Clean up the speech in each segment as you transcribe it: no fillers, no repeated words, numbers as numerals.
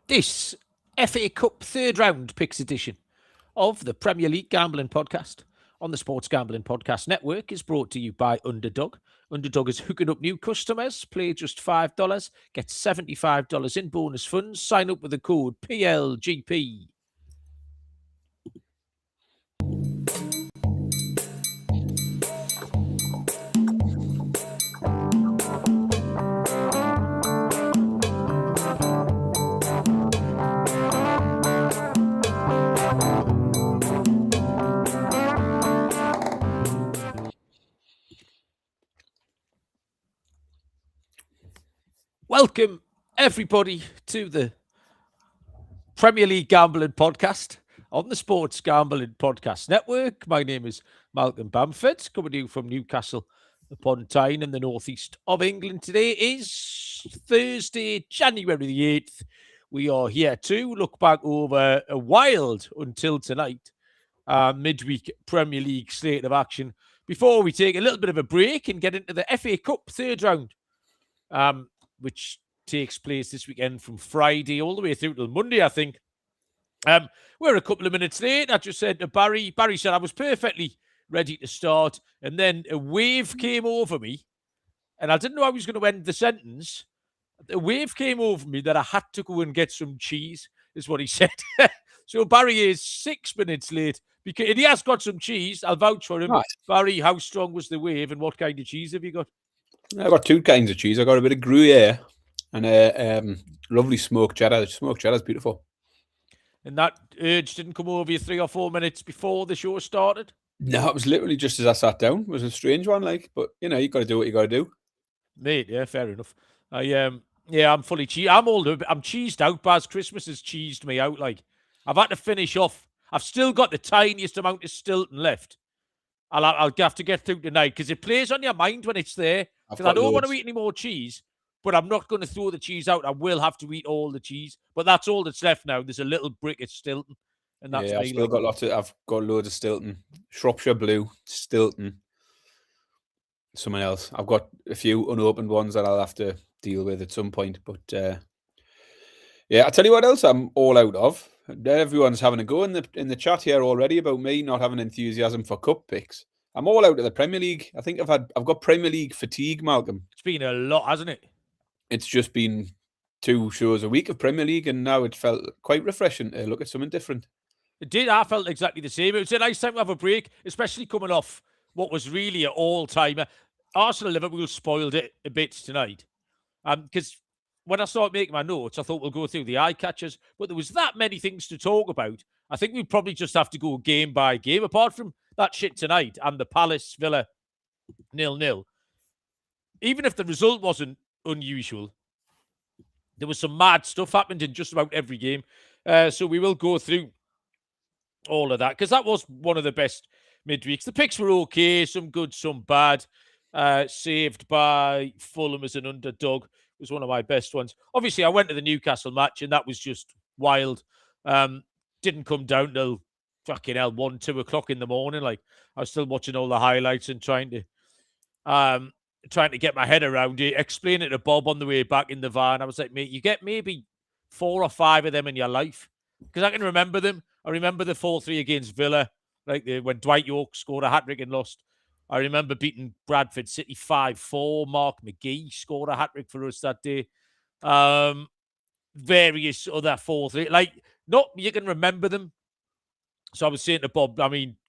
This FA Cup third round picks edition of the Premier League Gambling Podcast on the Sports Gambling Podcast Network is brought to you by Underdog. Underdog is hooking up new customers. Play just $5, get $75 in bonus funds. Sign up with the code PLGP. Welcome, everybody, to the Premier League Gambling Podcast on the Sports Gambling Podcast Network. My name is Malcolm Bamford, coming to you from Newcastle upon Tyne in the northeast of England. Today is Thursday, January the 8th. We are here to look back over a wild, until tonight, midweek Premier League slate of action before we take a little bit of a break and get into the FA Cup third round, which takes place this weekend from Friday all the way through till Monday, I think. We're a couple of minutes late. I just said to Barry. Barry said I was perfectly ready to start, and then a wave came over me, and I didn't know I was going to end the sentence. A wave came over me that I had to go and get some cheese, is what he said. So Barry is 6 minutes late, because he has got some cheese. I'll vouch for him. Nice. Barry, how strong was the wave, and what kind of cheese have you got? I've got two kinds of cheese. I've got a bit of Gruyere and a lovely smoked cheddar. The smoked cheddar is beautiful. And that urge didn't come over you 3 or 4 minutes before the show started? No, it was literally just as I sat down. It was a strange one, but you got to do what you got to do. Mate, yeah, fair enough. I'm fully cheesed. I'm cheesed out, Baz. Christmas has cheesed me out. I've had to finish off. I've still got the tiniest amount of Stilton left. I'll have to get through tonight because it plays on your mind when it's there. Because I don't want to eat any more cheese, but I'm not going to throw the cheese out. I will have to eat all the cheese, but that's all that's left now. There's a little brick of Stilton, and that's I've still got lots of. I've got loads of Stilton, Shropshire Blue, Stilton. Someone else. I've got a few unopened ones that I'll have to deal with at some point. But I tell you what else I'm all out of. Everyone's having a go in the chat here already about me not having enthusiasm for cup picks. I'm all out of the Premier League. I think I've got Premier League fatigue, Malcolm. It's been a lot, hasn't it? It's just been 2 shows a week of Premier League, and now it felt quite refreshing to look at something different. It did. I felt exactly the same. It was a nice time to have a break, especially coming off what was really an all-timer. Arsenal-Liverpool spoiled it a bit tonight. Because when I started making my notes, I thought we'll go through the eye catchers, but there was that many things to talk about. I think we probably just have to go game by game, apart from that shit tonight and the Palace Villa 0-0. Even if the result wasn't unusual, there was some mad stuff happened in just about every game. So we will go through all of that, because that was one of the best midweeks. The picks were okay, some good, some bad. Saved by Fulham as an underdog was one of my best ones. Obviously, I went to the Newcastle match, and that was just wild. Didn't come down till fucking hell 1, 2 o'clock in the morning. I was still watching all the highlights and trying to get my head around it. Explain it to Bob on the way back in the van. I was like, mate, you get maybe 4 or 5 of them in your life, because I can remember them. I remember the 4-3 against Villa, when Dwight York scored a hat-trick and lost. I remember beating Bradford City 5-4. Mark McGee scored a hat-trick for us that day. Various other 4-3. Not you can remember them. So I was saying to Bob,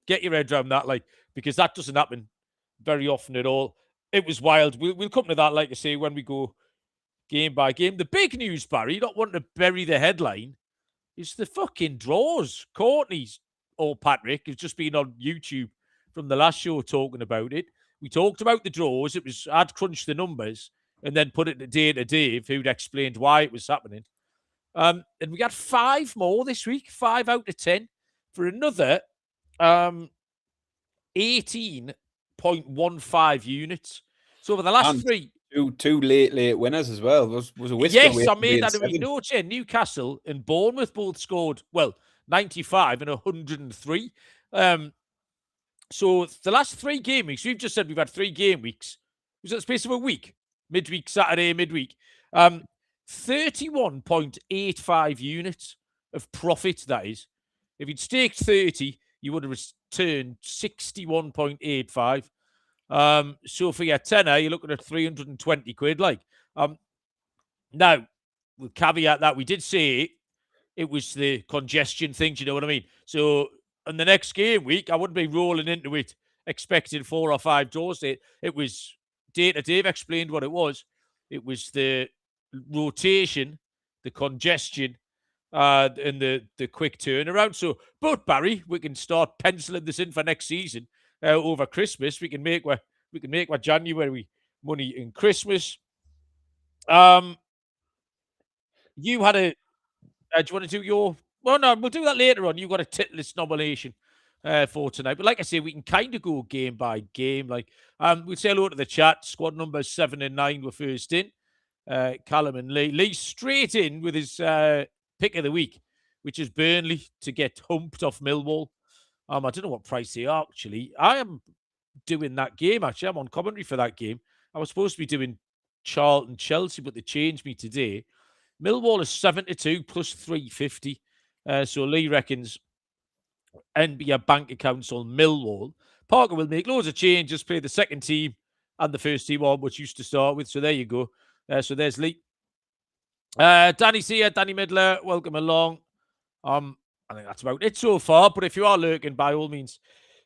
get your head around that, because that doesn't happen very often at all. It was wild. We'll come to that, like I say, when we go game by game. The big news, Barry, not wanting to bury the headline, is the fucking draws. Courtney's or Patrick has just been on YouTube from the last show talking about it. We talked about the draws. I'd crunched the numbers and then put it to Dave, who'd explained why it was happening. And we got 5 more this week, 5 out of 10 for another 18.15 units. So over the last 3... Two late winners as well. Was a whisker. Yes, I made that in my notes here. Newcastle and Bournemouth both scored, 95 and 103. So the last 3 game weeks, we've just said we've had 3 game weeks. Was that the space of a week? Midweek, Saturday, midweek. 31.85 units of profit, that is. If you'd staked 30, you would have returned 61.85. So for your tenner, you're looking at 320 quid. Now, with caveat that we did say it was the congestion thing, do you know what I mean? So in the next game week, I wouldn't be rolling into it expecting 4 or 5 draws. It was Data Dave explained what it was. It was the rotation, the congestion, and the quick turnaround. So, but Barry, we can start penciling this in for next season. Over Christmas, we can make our January money in Christmas. You had a. Do you want to do your? Well, no, we'll do that later on. You got a tit list nomination for tonight, but like I say, we can kind of go game by game. We'll say hello to the chat. Squad numbers 7 and 9 were first in. Callum and Lee. Lee straight in with his pick of the week, which is Burnley to get humped off Millwall. I don't know what price they are, actually. I am doing that game, actually. I'm on commentary for that game. I was supposed to be doing Charlton Chelsea, but they changed me today. Millwall is 72 plus 350. So Lee reckons NBA bank accounts on Millwall. Parker will make loads of changes, play the second team and the first team on, which used to start with. So there you go. So there's Lee. Danny's here, Danny Midler. Welcome along. I think that's about it so far. But if you are lurking, by all means,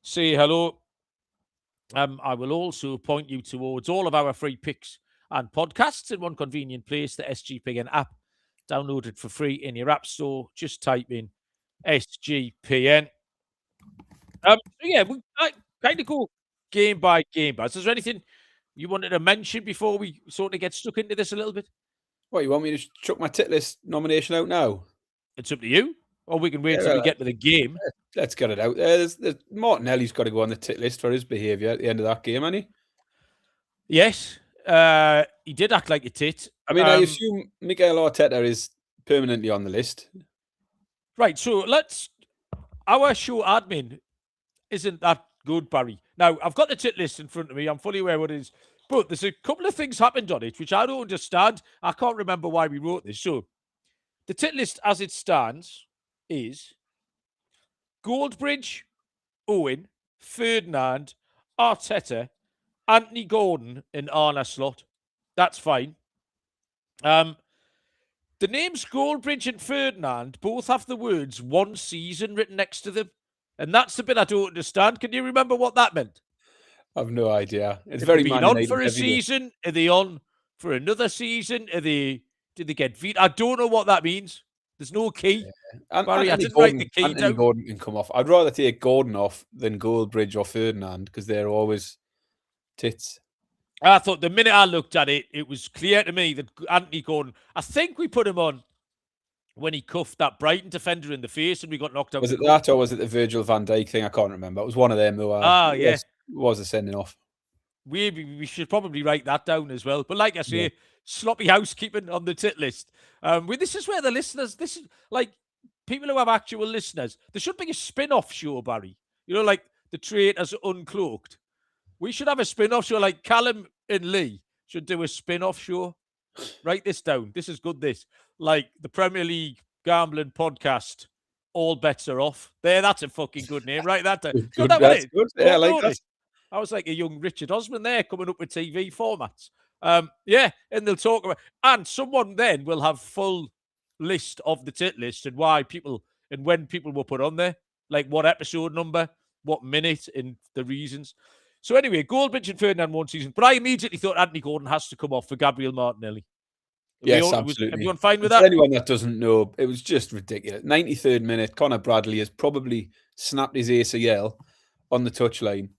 say hello. I will also point you towards all of our free picks and podcasts in one convenient place, the SGPN app. Download it for free in your app store. Just type in SGPN. We kind of go game by game. Is there anything you wanted to mention before we sort of get stuck into this a little bit? What, you want me to chuck my tit list nomination out now? It's up to you. Or we can wait till we get to the game. Let's get it out. There's Martinelli's got to go on the tit list for his behaviour at the end of that game, hasn't he? Yes. He did act like a tit. I mean, I assume Mikel Arteta is permanently on the list. Right, so our show admin isn't that good, Barry. Now, I've got the tit list in front of me. I'm fully aware what it is. But there's a couple of things happened on it, which I don't understand. I can't remember why we wrote this. So, the tit list as it stands is Goldbridge, Owen, Ferdinand, Arteta, Anthony Gordon, and Arne Slot. That's fine. The names Goldbridge and Ferdinand both have the words 1 season written next to them. And that's the bit I don't understand. Can you remember what that meant? I've no idea. It's Have very they been on for a season? Are they on for another season? Did they get beat? I don't know what that means. There's no key. Yeah. Barry, I didn't write the key Anthony down. Gordon can come off. I'd rather take Gordon off than Goldbridge or Ferdinand because they're always tits. I thought the minute I looked at it, it was clear to me that Anthony Gordon, I think we put him on when he cuffed that Brighton defender in the face and we got knocked out. Was it that or was it the Virgil van Dijk thing? I can't remember. It was one of them though. Yeah. It was a sending off. We should probably write that down as well. But like I say, sloppy housekeeping on the tit list. This is where the listeners, this is like people who have actual listeners. There should be a spin-off show, Barry. You know, like the Traitors Uncloaked. We should have a spin-off show like Callum and Lee should do a spin-off show. Write this down. This is good, this. Like the Premier League Gambling Podcast, All Bets Are Off. That's a fucking good name. Write that down. Good, that's good. Yeah, I like that. I was like a young Richard Osman there coming up with TV formats. And they'll talk about... And someone then will have full list of the tit list and why people... And when people were put on there. Like what episode number, what minute, and the reasons. So anyway, Goldbridge and Ferdinand 1 season. But I immediately thought Anthony Gordon has to come off for Gabriel Martinelli. Yes, absolutely. Everyone fine with that? For anyone that doesn't know, it was just ridiculous. 93rd minute, Connor Bradley has probably snapped his ACL on the touchline,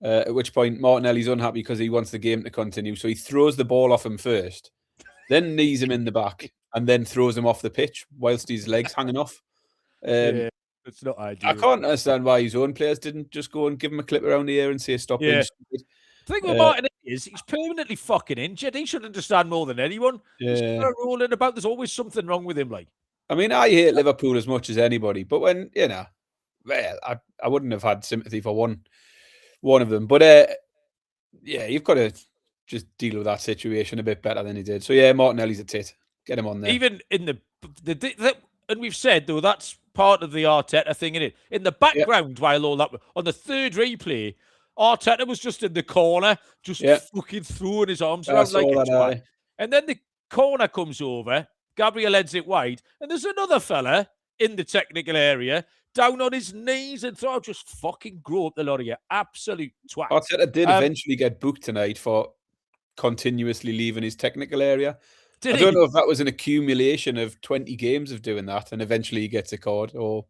at which point Martinelli's unhappy because he wants the game to continue. So he throws the ball off him first, then knees him in the back, and then throws him off the pitch whilst his legs hanging off. It's not ideal. I can't understand why his own players didn't just go and give him a clip around the ear and say, stop being stupid. The thing with Martin is he's permanently fucking injured. He should understand more than anyone. He's rolling about. There's always something wrong with him. I mean, I hate Liverpool as much as anybody, but when, I wouldn't have had sympathy for one of them. But, you've got to just deal with that situation a bit better than he did. So, Martinelli's a tit. Get him on there. Even in the and we've said, though, that's part of the Arteta thing, innit? In the background, while all that, on the third replay, Arteta was just in the corner, just fucking throwing his arms around like a twat. And then the corner comes over, Gabriel heads it wide, and there's another fella in the technical area, down on his knees and throw, just fucking grow up the lot of you. Absolute twat. Arteta did eventually get booked tonight for continuously leaving his technical area. I don't know if that was an accumulation of 20 games of doing that, and eventually he gets a card or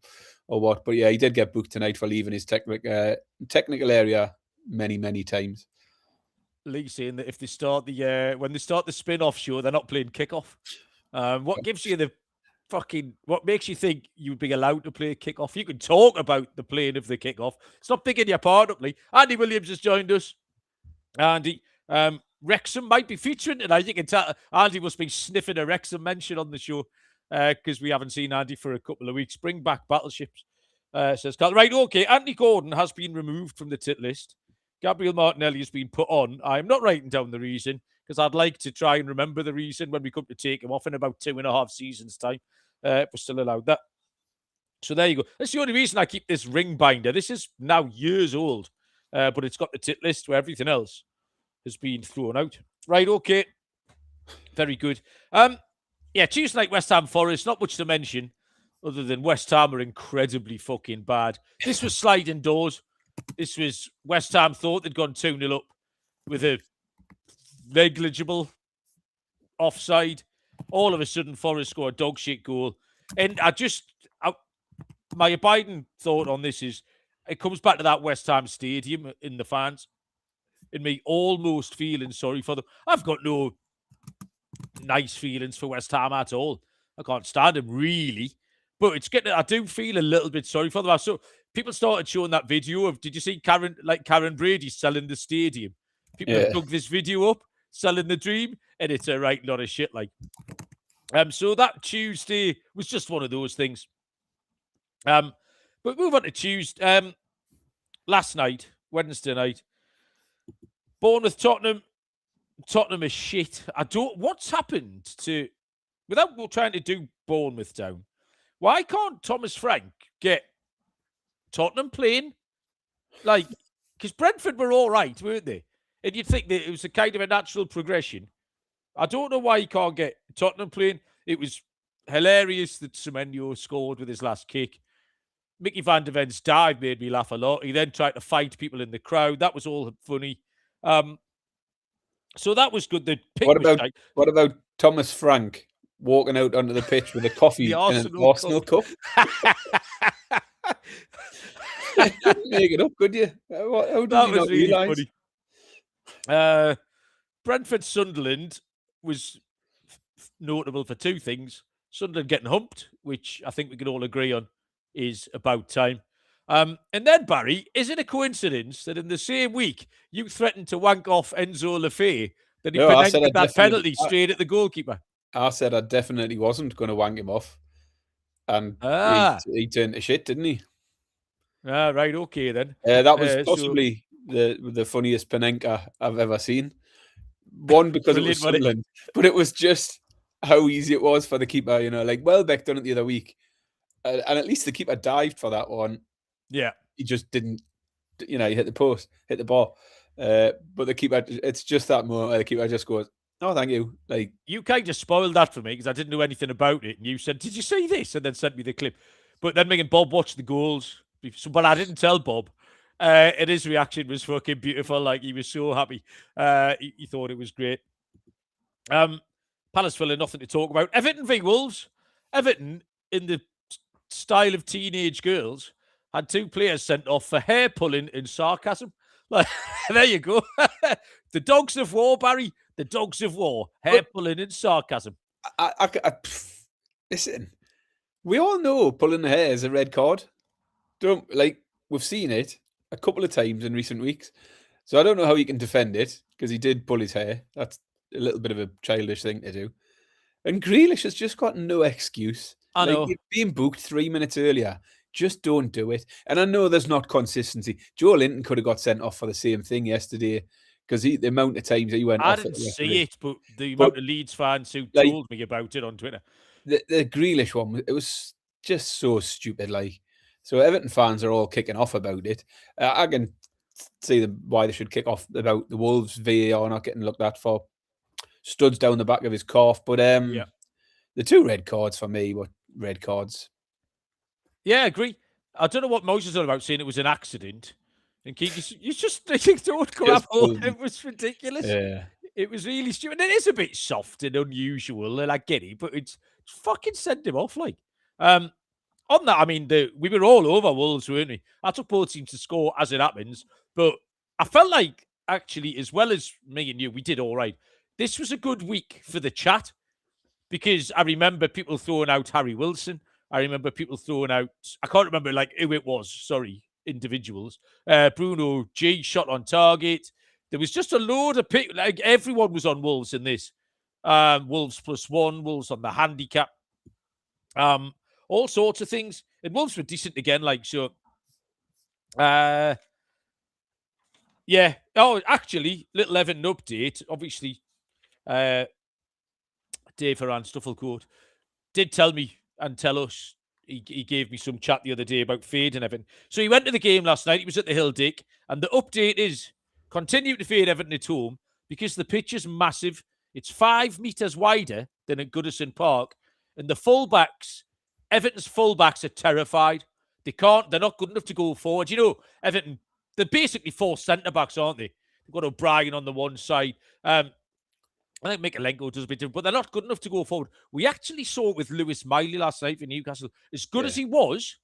what. But yeah, he did get booked tonight for leaving his technical area many times. Lee saying that if they start when they start the spin-off show, they're not playing kickoff. What gives you what makes you think you'd be allowed to play kickoff? You can talk about the playing of the kickoff. Stop picking your part up, Lee. Andy Williams has joined us. Andy, Wrexham might be featuring tonight. You can tell Andy must be sniffing a Wrexham mention on the show because we haven't seen Andy for a couple of weeks. Bring back battleships, says Carl. Right, okay. Andy Gordon has been removed from the tit list. Gabriel Martinelli has been put on. I'm not writing down the reason because I'd like to try and remember the reason when we come to take him off in about 2.5 seasons' time. If we're still allowed that. So there you go. That's the only reason I keep this ring binder. This is now years old, but it's got the tit list where everything else has been thrown out. Right, okay. Very good. Yeah, Tuesday night, West Ham Forest, not much to mention other than West Ham are incredibly fucking bad. This was sliding doors. This was West Ham thought they'd gone 2-0 up with a negligible offside. All of a sudden, Forest score a dog shit goal. And my abiding thought on this is it comes back to that West Ham stadium in the fans. And me almost feeling sorry for them. I've got no nice feelings for West Ham at all. I can't stand them really. But I do feel a little bit sorry for them. So people started showing that video of, did you see Karen Brady selling the stadium? People have dug this video up, selling the dream, and it's a right lot of shit. So that Tuesday was just one of those things. But move on to Tuesday. Last night, Wednesday night, Bournemouth, Tottenham. Tottenham is shit. What's happened to, without trying to do Bournemouth down, why can't Thomas Frank get Tottenham playing? Because Brentford were all right, weren't they? And you'd think that it was a kind of a natural progression. I don't know why he can't get Tottenham playing. It was hilarious that Semenyo scored with his last kick. Mickey van der Ven's dive made me laugh a lot. He then tried to fight people in the crowd. That was all funny. So that was good. What about Thomas Frank walking out onto the pitch with a coffee and an Arsenal cup? Make it up, could you? How did you not realise? Funny. Brentford Sunderland was notable for two things. Sunderland getting humped, which I think we can all agree on is about time. And then, Barry, is it a coincidence that in the same week you threatened to wank off Enzo Lefebvre, that he penalted that penalty straight at the goalkeeper? I said I definitely wasn't going to wank him off. And he turned to shit, didn't he? Right, okay then. That was possibly the funniest Panenka I've ever seen. One, because it was Sunderland, but it was just how easy it was for the keeper, Welbeck done it the other week. And at least the keeper dived for that one. Yeah. He just didn't, he hit the post, hit the bar. But the keeper, it's just that moment where the keeper just goes, "Oh, thank you." You kind of spoiled that for me because I didn't know anything about it. And you said, "Did you see this?" And then sent me the clip. But then me and Bob watched the goals. But I didn't tell Bob. And his reaction was fucking beautiful. He was so happy. He thought it was great. Palace Villa, nothing to talk about. Everton v Wolves. Everton, in the style of teenage girls, had two players sent off for hair pulling and sarcasm. There you go. The dogs of war, Barry. The dogs of war. Hair pulling and sarcasm. Listen, we all know pulling the hair is a red card. We've seen it a couple of times in recent weeks. So I don't know how you can defend it because he did pull his hair. That's a little bit of a childish thing to do. And Grealish has just got no excuse. I know. You're being booked 3 minutes earlier. Just don't do it. And I know there's not consistency. Joe Linton could have got sent off for the same thing yesterday because the amount of times that he went I off didn't at the see referee. it, but the amount of Leeds fans who like, told me about it on Twitter. The Grealish one, it was just so stupid. Like, so Everton fans are all kicking off about it. I can see why they should kick off about the Wolves VAR not getting looked at for studs down the back of his calf. But Yeah. the 2 red cards for me were red cards. Yeah, I agree. I don't know what Moses was about saying it was an accident. And Keith, you just don't grab hold. It was ridiculous. Yeah. It was really stupid. It is a bit soft and unusual, and I get it, but it's fucking send him off. Like, on that, I mean, we were all over Wolves, weren't we? I took both teams to score as it happens, but I felt like actually, as well as me and you, we did all right. This was a good week for the chat because I remember people throwing out Harry Wilson. I remember people throwing out, I can't remember like who it was, sorry, individuals. Bruno G shot on target. There was just a load of people, like everyone was on Wolves in this. Wolves +1, Wolves on the handicap. All sorts of things. And Wolves were decent again, like, so. Yeah. Oh, actually, little Everton update. Obviously, Dave Haran Stufflecourt did tell me and tell us, he gave me some chat the other day about fade and Everton. So he went to the game last night. He was at the Hill Dick. And the update is continue to fade Everton at home because the pitch is massive. It's 5 metres wider than at Goodison Park. And the fullbacks, Everton's fullbacks are terrified. They're not good enough to go forward. You know, Everton, they're basically 4 centre-backs, aren't they? They've got O'Brien on the one side. I think Mikalenko does a bit different, but they're not good enough to go forward. We actually saw it with Lewis Miley last night for Newcastle. As good as he was,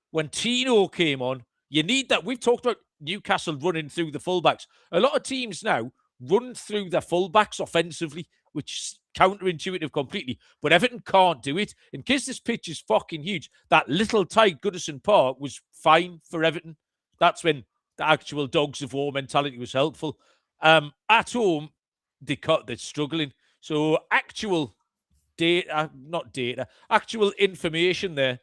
when Tino came on, you need that. We've talked about Newcastle running through the fullbacks. A lot of teams now run through their fullbacks offensively, which is counterintuitive completely. But Everton can't do it. In case this pitch is fucking huge, that little tight Goodison Park was fine for Everton. That's when the actual dogs of war mentality was helpful. At home, they're struggling. So actual data, actual information there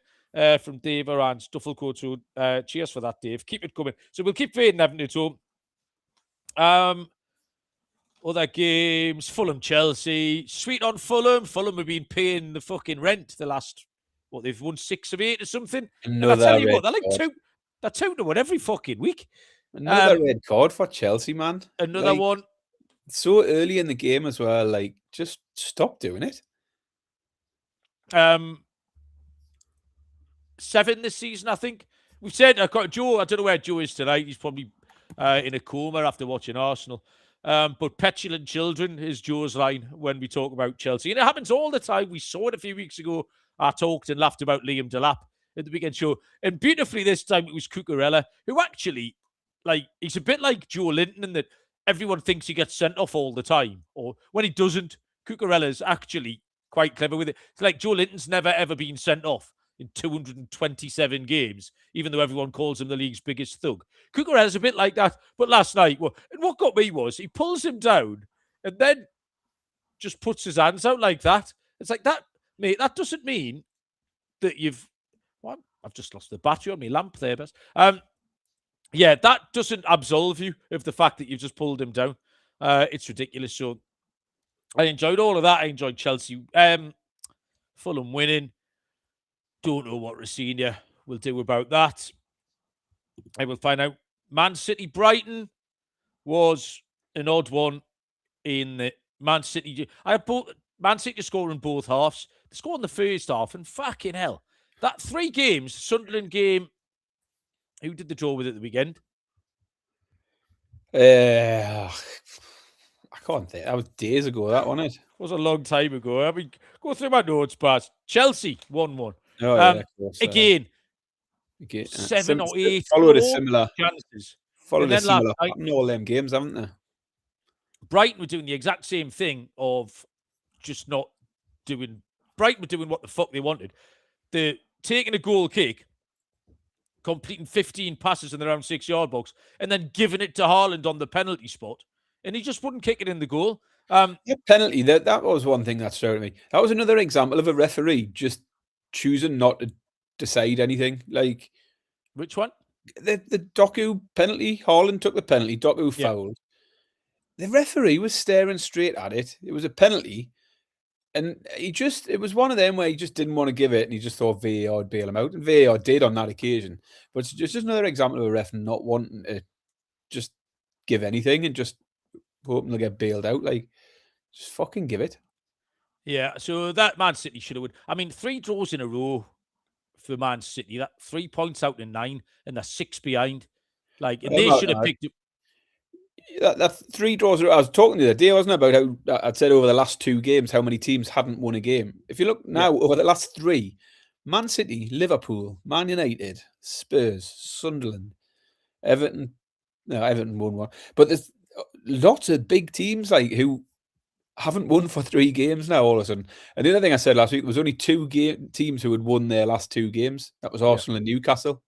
from Dave around Stufflecourt. So cheers for that, Dave. Keep it coming. So we'll keep fading Everton at home. Other games, Fulham, Chelsea. Sweet on Fulham. Fulham have been paying the fucking rent the last, they've won 6 of 8 or something. And I tell you what, they're like they're 2-1 every fucking week. Another red card for Chelsea, man. Another one. So early in the game as well, like, just stop doing it. 7 this season, I think. We've said, Joe, I don't know where Joe is tonight. He's probably in a coma after watching Arsenal. But petulant children is Joe's line when we talk about Chelsea. And it happens all the time. We saw it a few weeks ago. I talked and laughed about Liam Delap at the weekend show. And beautifully this time it was Cucurella, who actually, like, he's a bit like Joe Linton in that everyone thinks he gets sent off all the time. Or when he doesn't, Cucurella's actually quite clever with it. It's like Joe Linton's never, ever been sent off in 227 games, even though everyone calls him the league's biggest thug. Cucurella's a bit like that. But last night, and what got me was he pulls him down and then just puts his hands out like that. It's like that, mate, that doesn't mean that I've just lost the battery on my lamp there, Bess. Yeah, that doesn't absolve you of the fact that you've just pulled him down. It's ridiculous. So I enjoyed all of that. I enjoyed Chelsea. Fulham winning. Don't know what Rosina will do about that. I will find out. Man City Brighton was an odd one in the Man City. I had both Man City to score in both halves. They scored in the first half, and fucking hell. That 3 games, Sunderland game. Who did the draw with at the weekend? I can't think. That was days ago, that wasn't it? It was a long time ago. I mean, go through my notes, past Chelsea 1-1. Oh, yeah, again, 7 or 8 followed a similar chances. Followed a similar pattern in all them games, haven't they? Brighton were doing the exact same thing of just not doing. Brighton were doing what the fuck they wanted. They're taking a goal kick, completing 15 passes in their own 6-yard box, and then giving it to Haaland on the penalty spot, and he just wouldn't kick it in the goal. Penalty, that was one thing that struck me. That was another example of a referee just choosing not to decide anything. Like, which one? The Doku penalty. Haaland took the penalty. Doku fouled. the referee was staring straight at it. It was a penalty. And it was one of them where he just didn't want to give it and he just thought VAR would bail him out. And VAR did on that occasion. But it's just another example of a ref not wanting to just give anything and just hoping they'll get bailed out. Like, just fucking give it. Yeah, so that Man City should have won. I mean, 3 draws in a row for Man City. That 3 points out in 9 and they're 6 behind. Like, and they should have picked up. That 3 draws. I was talking the other day, wasn't it, about how I'd said over the last 2 games how many teams hadn't won a game. If you look now over the last 3, Man City, Liverpool, Man United, Spurs, Sunderland, Everton. No, Everton won 1, but there's lots of big teams like who haven't won for 3 games now. All of a sudden, and the other thing I said last week, there was only 2 teams who had won their last 2 games. That was Arsenal and Newcastle.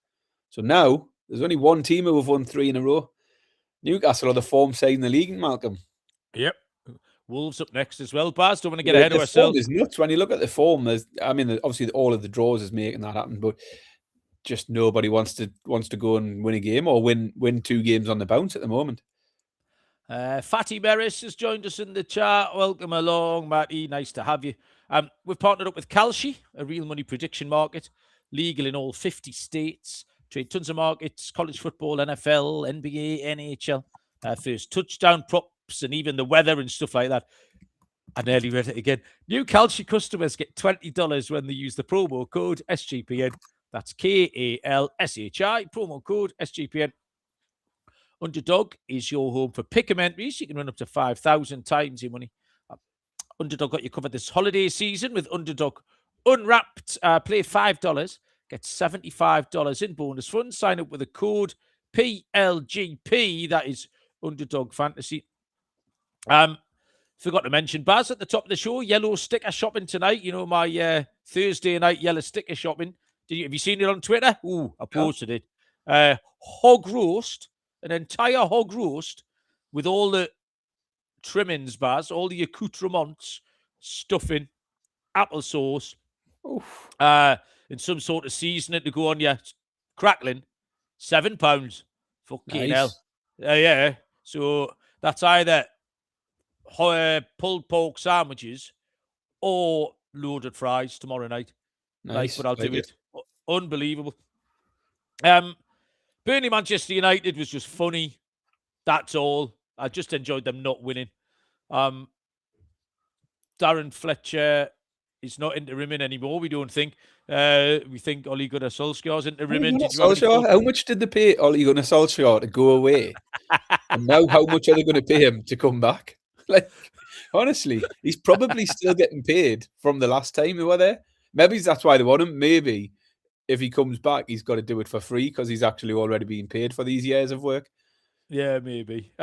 So now there's only 1 team who have won 3 in a row. Newcastle are the form side in the league, Malcolm. Yep. Wolves up next as well. Baz, don't want to get ahead of ourselves. The form is nuts. When you look at the form, obviously all of the draws is making that happen, but just nobody wants to go and win a game or win 2 games on the bounce at the moment. Fatty Merris has joined us in the chat. Welcome along, Matty. Nice to have you. We've partnered up with Kalshi, a real money prediction market, legal in all 50 states. Trade tons of markets, college football, NFL, NBA, NHL, first touchdown props, and even the weather and stuff like that. I nearly read it again. New Kalshi customers get $20 when they use the promo code SGPN. That's KALSHI, promo code SGPN. Underdog is your home for pick 'em entries. You can run up to 5,000 times your money. Underdog got you covered this holiday season with Underdog Unwrapped. Play $5. Get $75 in bonus funds. Sign up with the code PLGP. That is Underdog Fantasy. Forgot to mention, Baz, at the top of the show, yellow sticker shopping tonight. You know, my Thursday night yellow sticker shopping. Have you seen it on Twitter? Ooh, I posted it. Hog roast, an entire hog roast with all the trimmings, Baz, all the accoutrements, stuffing, applesauce, and some sort of seasoning to go on your crackling. £7. Fucking hell. Yeah. So that's either pulled pork sandwiches or loaded fries tomorrow night. Nice. But I'll do it. Unbelievable. Burnley Manchester United was just funny. That's all. I just enjoyed them not winning. Darren Fletcher is not interimming anymore, we don't think. We think Ole Gunnar Solskjaer's interimming. How much did they pay Ole Gunnar Solskjaer to go away? And now how much are they going to pay him to come back? Like, honestly, he's probably still getting paid from the last time he were there. Maybe that's why they want him. Maybe if he comes back, he's got to do it for free because he's actually already being paid for these years of work. Yeah, maybe.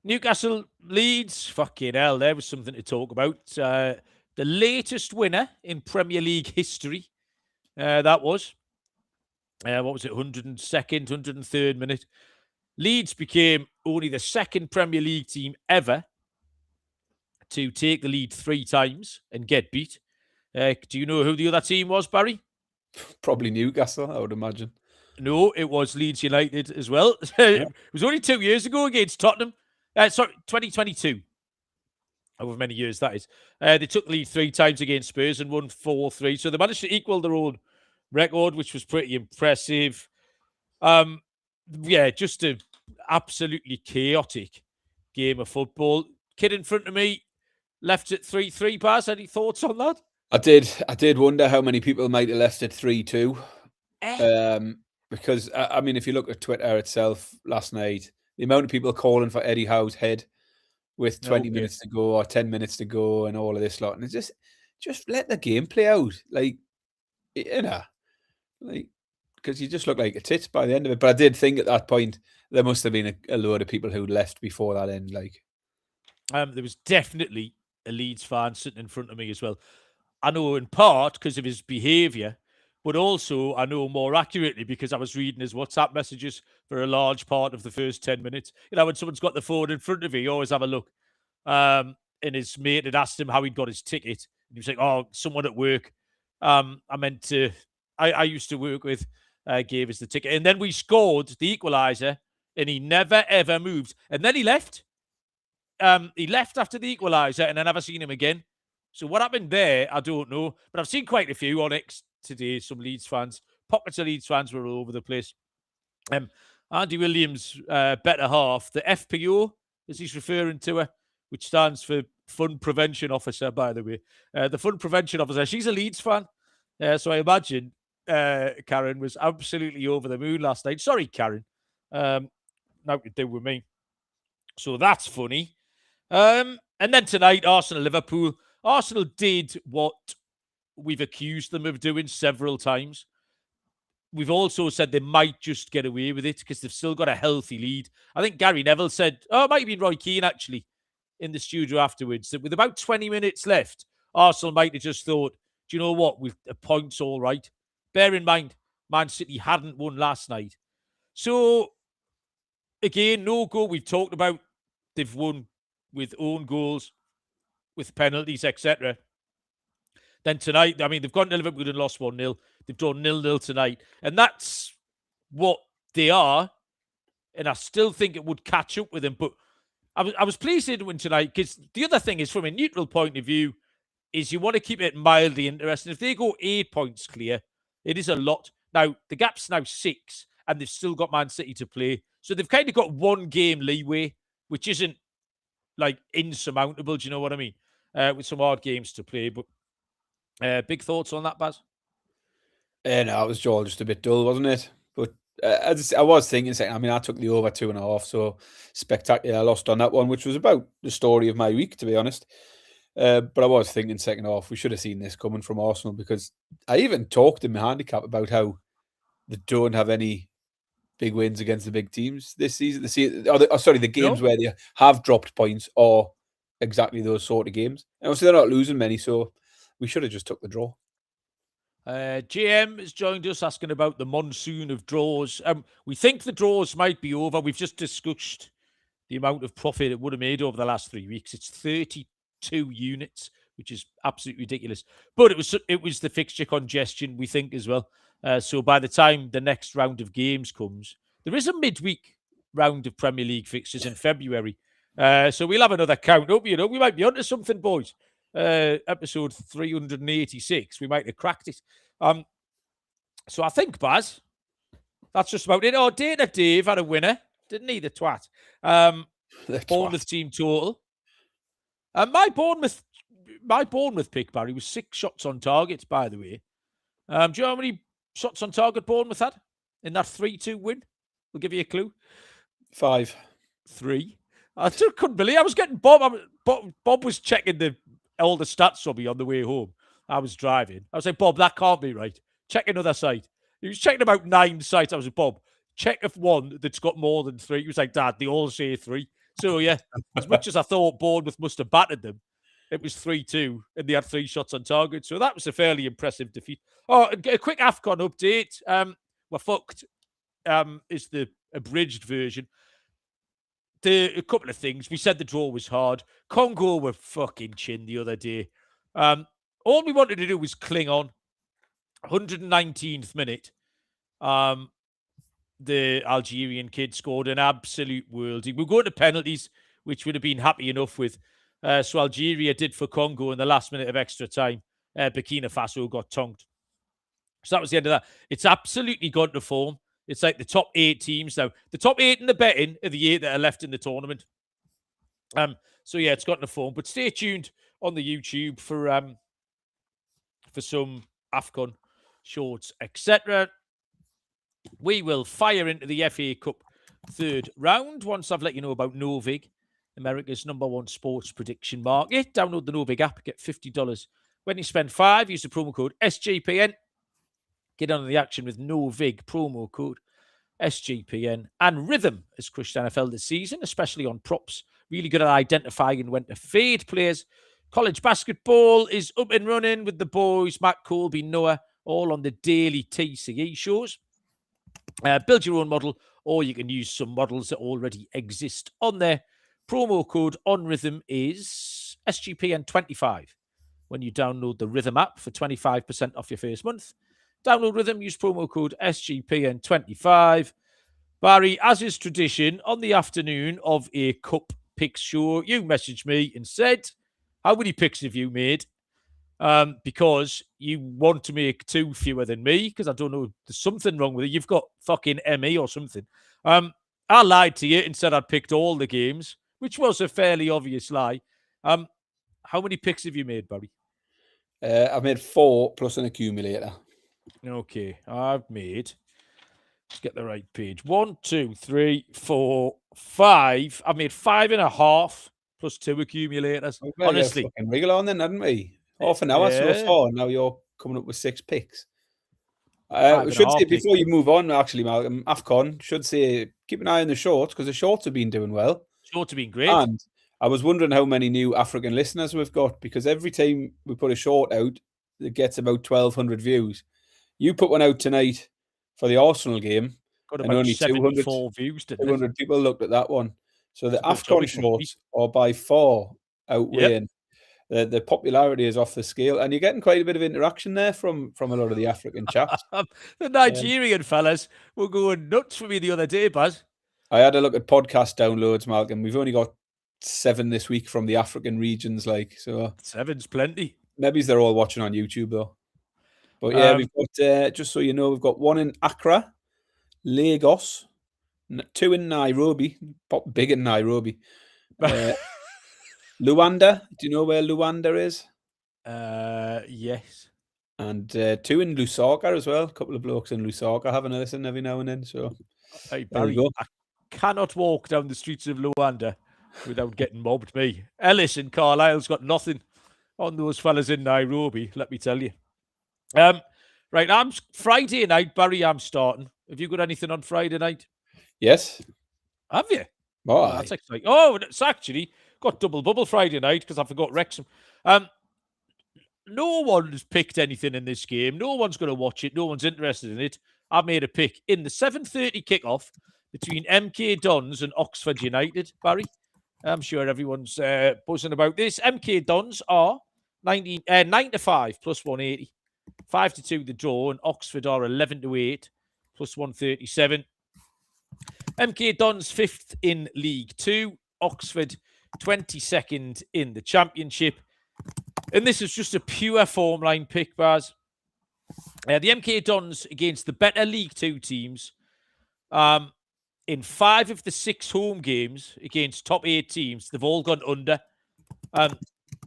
Newcastle, Leeds, fucking hell, there was something to talk about. The latest winner in Premier League history, that was, what was it, 102nd, 103rd minute. Leeds became only the second Premier League team ever to take the lead 3 times and get beat. Do you know who the other team was, Barry? Probably Newcastle, I would imagine. No, it was Leeds United as well. It was only 2 years ago against Tottenham. 2022. However many years that is. They took the lead 3 times against Spurs and won 4-3. So they managed to equal their own record, which was pretty impressive. Just an absolutely chaotic game of football. Kid in front of me left it 3-3. Baz, any thoughts on that? I did wonder how many people might have left it 3-2. Because, I mean, if you look at Twitter itself last night, the amount of people calling for Eddie Howe's head with 20 minutes to go or 10 minutes to go and all of this lot. And it's just let the game play out. Like, because you just look like a tit by the end of it. But I did think at that point, there must have been a load of people who'd left before that end. There was definitely a Leeds fan sitting in front of me as well. I know in part because of his behaviour, but also I know more accurately because I was reading his WhatsApp messages for a large part of the first 10 minutes. You know, when someone's got the phone in front of you, you always have a look. And his mate had asked him how he'd got his ticket. And he was like, oh, someone at work. I used to work with, gave us the ticket. And then we scored the equaliser and he never, ever moved. And then he left. he left after the equaliser, and I never seen him again. So what happened there, I don't know. But I've seen quite a few on X today, some Leeds fans. Pockets of Leeds fans were all over the place. Andy Williams' better half, the FPO, as he's referring to her, which stands for Fun Prevention Officer, by the way. The Fun Prevention Officer, she's a Leeds fan. So I imagine Karen was absolutely over the moon last night. Sorry, Karen. Nothing to do with me. So that's funny. And then tonight, Arsenal-Liverpool. Arsenal did what we've accused them of doing several times. We've also said they might just get away with it because they've still got a healthy lead. I think Gary Neville said, it might have been Roy Keane actually, in the studio afterwards, that with about 20 minutes left, Arsenal might have just thought, do you know what, with a point's all right. Bear in mind, Man City hadn't won last night. So, again, no goal. We've talked about they've won with own goals, with penalties, etc. Then tonight, I mean, they've gone to Liverpool and lost 1-0. They've drawn 0-0 tonight. And that's what they are. And I still think it would catch up with them. But I was pleased to win tonight because the other thing is, from a neutral point of view, is you want to keep it mildly interesting. If they go 8 points clear, it is a lot. Now, the gap's now 6, and they've still got Man City to play. So they've kind of got 1 game leeway, which isn't, like, insurmountable. Do you know what I mean? With some hard games to play. But big thoughts on that, Baz? No, it was all just a bit dull, wasn't it? But I was thinking, I mean, I took the over 2.5, so spectacular. I lost on that one, which was about the story of my week, to be honest. But I was thinking second half, we should have seen this coming from Arsenal, because I even talked in my handicap about how they don't have any big wins against the big teams this season. The games where they have dropped points are exactly those sort of games. And obviously they're not losing many, so we should have just took the draw. GM has joined us asking about the monsoon of draws. We think the draws might be over. We've just discussed the amount of profit it would have made over the last 3 weeks. It's 32 units, which is absolutely ridiculous. But it was the fixture congestion, we think, as well. So by the time the next round of games comes, there is a midweek round of Premier League fixtures in February. So we'll have another count up. You know, we might be onto something, boys. Episode 386, we might have cracked it. So I think, Baz, that's just about it. Oh, Data Dave had a winner, didn't he, the twat? Bournemouth team total. My Bournemouth pick, Barry, was 6 shots on target, by the way. Do you know how many shots on target Bournemouth had in that 3-2 win? We'll give you a clue. 5. 3. I just couldn't believe I was getting Bob. Bob was checking all the stats for me on the way home. I was driving. I was like, Bob, that can't be right. Check another site. He was checking about 9 sites. I was like, Bob, check if one that's got more than 3. He was like, Dad, they all say 3. So, yeah, as much as I thought Bournemouth must have battered them, it was 3-2, and they had 3 shots on target. So that was a fairly impressive defeat. Oh, a quick AFCON update. We're fucked is the abridged version. A couple of things. We said the draw was hard. Congo were fucking chin the other day. All we wanted to do was cling on. 119th minute. The Algerian kid scored an absolute worldie. We're going to penalties, which would have been happy enough with. So Algeria did for Congo in the last minute of extra time. Burkina Faso got tonked. So that was the end of that. It's absolutely gone to form. It's like the top 8 teams now. The top 8 in the betting are the 8 that are left in the tournament. So yeah, it's gotten a form. But stay tuned on the YouTube for some AFCON shorts, etc. We will fire into the FA Cup 3rd round once I've let you know about Novig, America's #1 sports prediction market. Download the Novig app, get $50 when you spend 5. Use the promo code SGPN. Get on the action with Novig, promo code SGPN. And Rhythm has crushed NFL this season, especially on props. Really good at identifying when to fade players. College basketball is up and running with the boys, Matt Colby, Noah, all on the daily TCE shows. Build your own model, or you can use some models that already exist on there. Promo code on Rhythm is SGPN25 when you download the Rhythm app for 25% off your first month. Download Rhythm, use promo code SGPN25. Barry, as is tradition, on the afternoon of a cup picks show, you messaged me and said, how many picks have you made? Because you want to make 2 fewer than me, because I don't know, there's something wrong with it. You've got fucking ME or something. I lied to you and said I'd picked all the games, which was a fairly obvious lie. How many picks have you made, Barry? I've made 4 plus an accumulator. Okay, I've made, let's get the right page. 1, 2, 3, 4, 5. I've made 5.5 plus 2 accumulators. Well, Honestly. fucking regular on then, hadn't we? Half an hour so far, now you're coming up with 6 picks. We should say, before you move on, actually, Malcolm, AFCON, should say, keep an eye on the shorts, because the shorts have been doing well. Shorts have been great. And I was wondering how many new African listeners we've got, because every time we put a short out, it gets about 1,200 views. You put one out tonight for the Arsenal game, got and only 200 views, didn't 200 people looked at that one. So the It's a AFCON good job, shorts are by far outweighing. The popularity is off the scale, and you're getting quite a bit of interaction there from a lot of the African chaps. The Nigerian fellas were going nuts for me the other day, Baz. I had a look at podcast downloads, Malcolm. We've only got 7 this week from the African regions, so 7's plenty. Maybe they're all watching on YouTube though. But yeah, we've got, just so you know, we've got 1 in Accra, Lagos, 2 in Nairobi, big in Nairobi. Luanda, do you know where Luanda is? Yes. And 2 in Lusaka as well. A couple of blokes in Lusaka having a listen every now and then. So, hey, Barry, I cannot walk down the streets of Luanda without getting mobbed. Me, Ellis and Carlisle's got nothing on those fellas in Nairobi, let me tell you. Right, I'm Friday night, Barry. I'm starting. Have you got anything on Friday night? Yes. Have you? Oh, that's exciting. Oh, it's actually got double bubble Friday night because I forgot Wrexham. No one's picked anything in this game. No one's going to watch it. No one's interested in it. I made a pick in the 7:30 kickoff between MK Dons and Oxford United, Barry. I'm sure everyone's buzzing about this. MK Dons are 9-5 plus 180. 5-2 the draw, and Oxford are 11-8 plus 137. MK Dons 5th in League 2. Oxford 22nd in the Championship. And this is just a pure form line pick, Baz. The MK Dons against the better League 2 teams. In 5 of the 6 home games against top 8 teams, they've all gone under.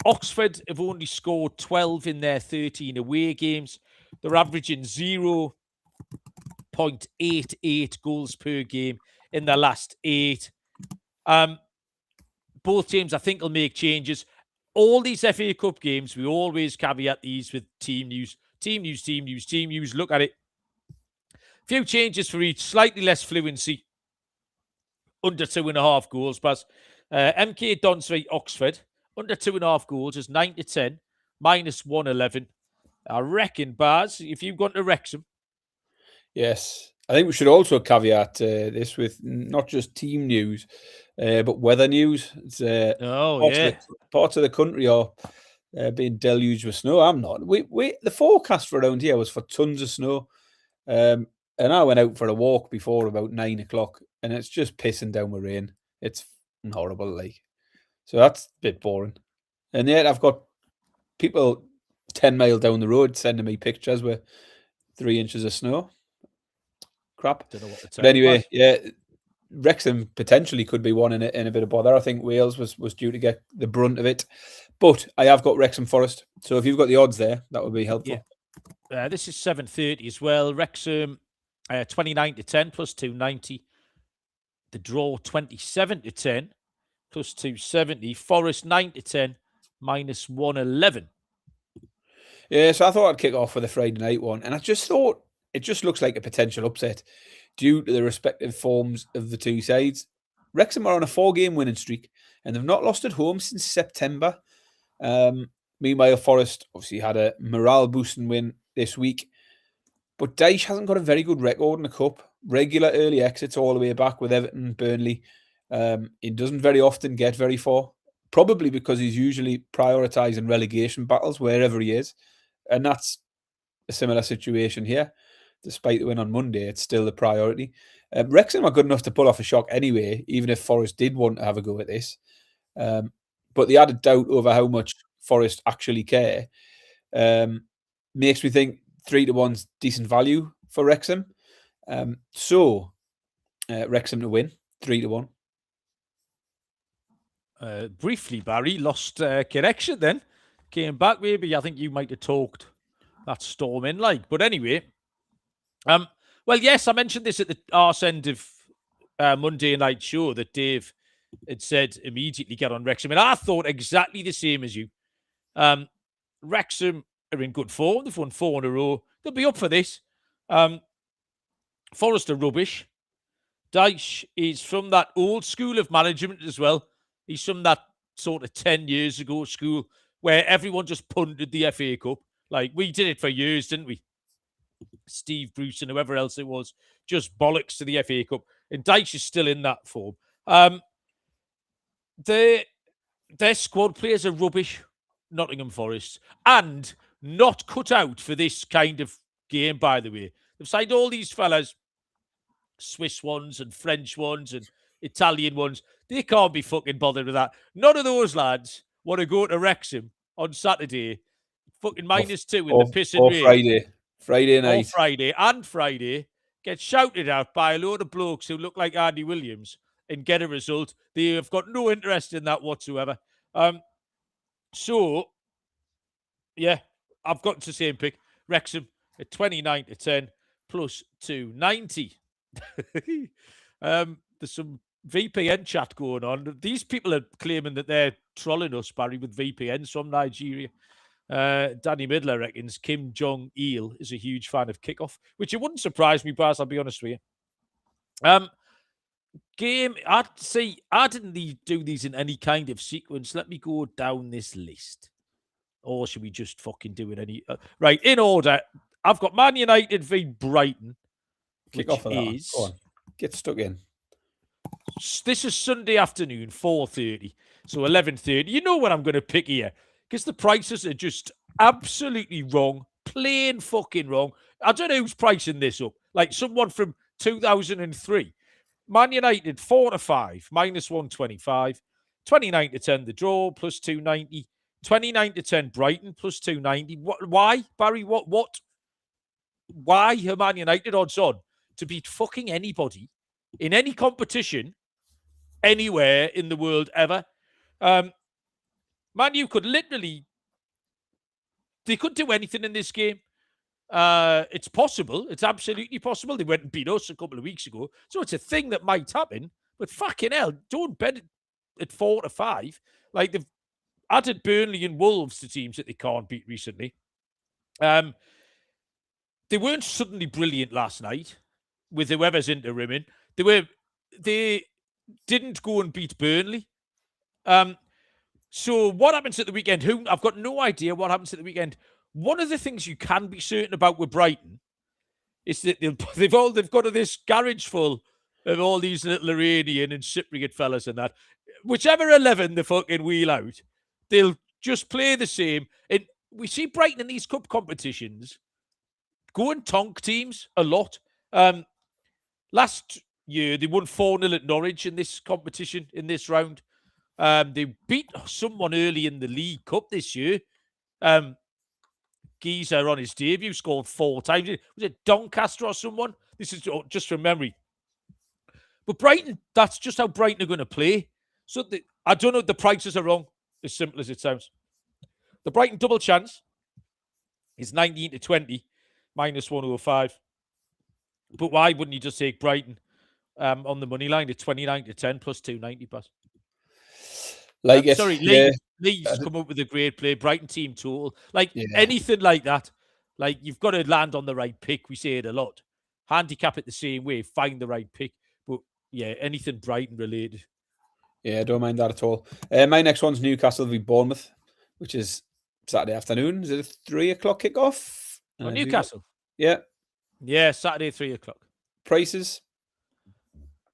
Oxford have only scored 12 in their 13 away games. They're averaging 0.88 goals per game in their last 8. Both teams, I think, will make changes. All these FA Cup games, we always caveat these with team news. Team news. Look at it. Few changes for each. Slightly less fluency. Under 2.5 goals. But MK Dons v Oxford. Under 2.5 goals is 9-10. Minus 111. I reckon, Baz, if you've gone to Wrexham. Yes. I think we should also caveat this with not just team news, but weather news. It's, parts of the country are being deluged with snow. I'm not. The forecast for around here was for tons of snow. And I went out for a walk before about 9 o'clock, and it's just pissing down with rain. It's horrible, like. So that's a bit boring. And yet I've got people 10 miles down the road sending me pictures with 3 inches of snow. Crap. Don't know what to tell but anyway, yeah, Wrexham potentially could be one in a bit of bother. I think Wales was due to get the brunt of it. But I have got Wrexham Forest. So if you've got the odds there, that would be helpful. Yeah. This is 7:30 as well. Wrexham 29-10 plus 290. The draw 27-10 plus 270. Forest 9-10 minus 111. Yeah, so I thought I'd kick off with a Friday night one. And I just thought it just looks like a potential upset due to the respective forms of the two sides. Wrexham are on a 4-game winning streak, and they've not lost at home since September. Meanwhile, Forest obviously had a morale-boosting win this week. But Dyche hasn't got a very good record in the Cup. Regular early exits all the way back with Everton and Burnley. He doesn't very often get very far, probably because he's usually prioritising relegation battles wherever he is. And that's a similar situation here. Despite the win on Monday, it's still the priority. Wrexham are good enough to pull off a shock anyway, even if Forest did want to have a go at this. But the added doubt over how much Forest actually care makes me think 3-1's decent value for Wrexham. So Wrexham to win 3-1. Briefly, Barry lost connection. Then came back. Maybe I think you might have talked that storm in like. But anyway, well, yes, I mentioned this at the arse end of Monday night show that Dave had said immediately get on Wrexham, and I thought exactly the same as you. Wrexham are in good form. They've won 4 in a row. They'll be up for this. Forest are rubbish. Dyche is from that old school of management as well. He's from that sort of 10 years ago school where everyone just punted the FA Cup. Like, we did it for years, didn't we? Steve Bruce and whoever else it was, just bollocks to the FA Cup. And Dyche is still in that form. Their squad players are rubbish, Nottingham Forest, and not cut out for this kind of game, by the way. They've signed all these fellas, Swiss ones and French ones and Italian ones. They can't be fucking bothered with that. None of those lads want to go to Wrexham on Saturday, fucking -2 in the piss and rain. Friday night. Or Friday, get shouted at by a load of blokes who look like Andy Williams and get a result. They have got no interest in that whatsoever. So, yeah, I've got the same pick. Wrexham at 29-10 plus 290. There's some VPN chat going on. These people are claiming that they're trolling us, Barry, with VPNs from Nigeria. Danny Midler reckons Kim Jong-il is a huge fan of Kickoff, which it wouldn't surprise me, Baz, I'll be honest with you. Game, I didn't do these in any kind of sequence. Let me go down this list. Or should we just fucking do it any... right, in order, I've got Man United v Brighton. Kick off of that. Go on. Get stuck in. This is Sunday afternoon, 4:30. So 11:30. You know what I'm going to pick here. Because the prices are just absolutely wrong. Plain fucking wrong. I don't know who's pricing this up. Like someone from 2003. Man United 4-5, -125. 29-10 the draw, plus 290. 29-10 Brighton, plus 290. Why, Barry? What? Why are Man United odds on to beat fucking anybody in any competition anywhere in the world ever? Man U could literally... They could do anything in this game. It's possible. It's absolutely possible. They went and beat us a couple of weeks ago. So it's a thing that might happen. But fucking hell, don't bet it at 4-5. Like, they've added Burnley and Wolves to teams that they can't beat recently. They weren't suddenly brilliant last night with whoever's interimming. They didn't go and beat Burnley. So what happens at the weekend? I've got no idea what happens at the weekend. One of the things you can be certain about with Brighton is that they've got this garage full of all these little Iranian and Cypriot fellas and that. Whichever 11 they fucking wheel out, they'll just play the same. And we see Brighton in these cup competitions go and tonk teams a lot. Last year, they won 4-0 at Norwich in this competition, in this round. They beat someone early in the League Cup this year. Geezer on his debut scored 4 times. Was it Doncaster or someone? This is just from memory. But Brighton, that's just how Brighton are going to play. So I don't know if the prices are wrong, as simple as it sounds. The Brighton double chance is 19-20, -105. But why wouldn't you just take Brighton on the money line at 29-10 plus 290 pass? Leeds come up with a great play. Brighton team total. Anything like that. Like, you've got to land on the right pick. We say it a lot. Handicap it the same way. Find the right pick. But, yeah, anything Brighton related. Yeah, I don't mind that at all. My next one's Newcastle v Bournemouth, which is Saturday afternoon. Is it a 3 o'clock kickoff? Newcastle? Yeah. Yeah, Saturday, 3 o'clock. Prices?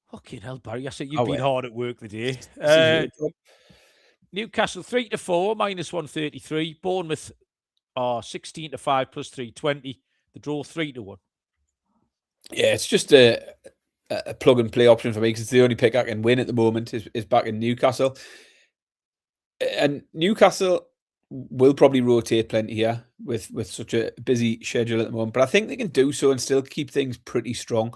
Fucking hell, Barry. I said you've been hard at work today. Newcastle 3-4, -133. Bournemouth are 16-5 plus 320. The draw 3-1. Yeah, it's just a plug and play option for me because it's the only pick I can win at the moment is back in Newcastle. And Newcastle will probably rotate plenty here with such a busy schedule at the moment, but I think they can do so and still keep things pretty strong.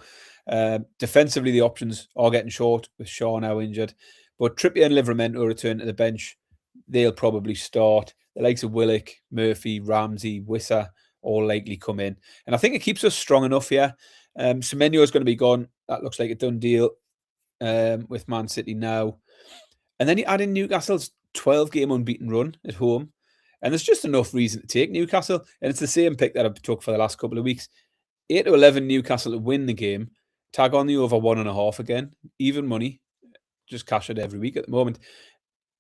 Defensively, the options are getting short with Shaw now injured, but Trippier and Livramento return to the bench. They'll probably start. The likes of Willock, Murphy, Ramsey, Wissa all likely come in, and I think it keeps us strong enough here. Semenyo is going to be gone. That looks like a done deal with Man City now. And then you add in Newcastle's 12-game unbeaten run at home. And there's just enough reason to take Newcastle. And it's the same pick that I've took for the last couple of weeks. 8-11 Newcastle to win the game. Tag on the over 1.5 again. Even money. Just cash it every week at the moment.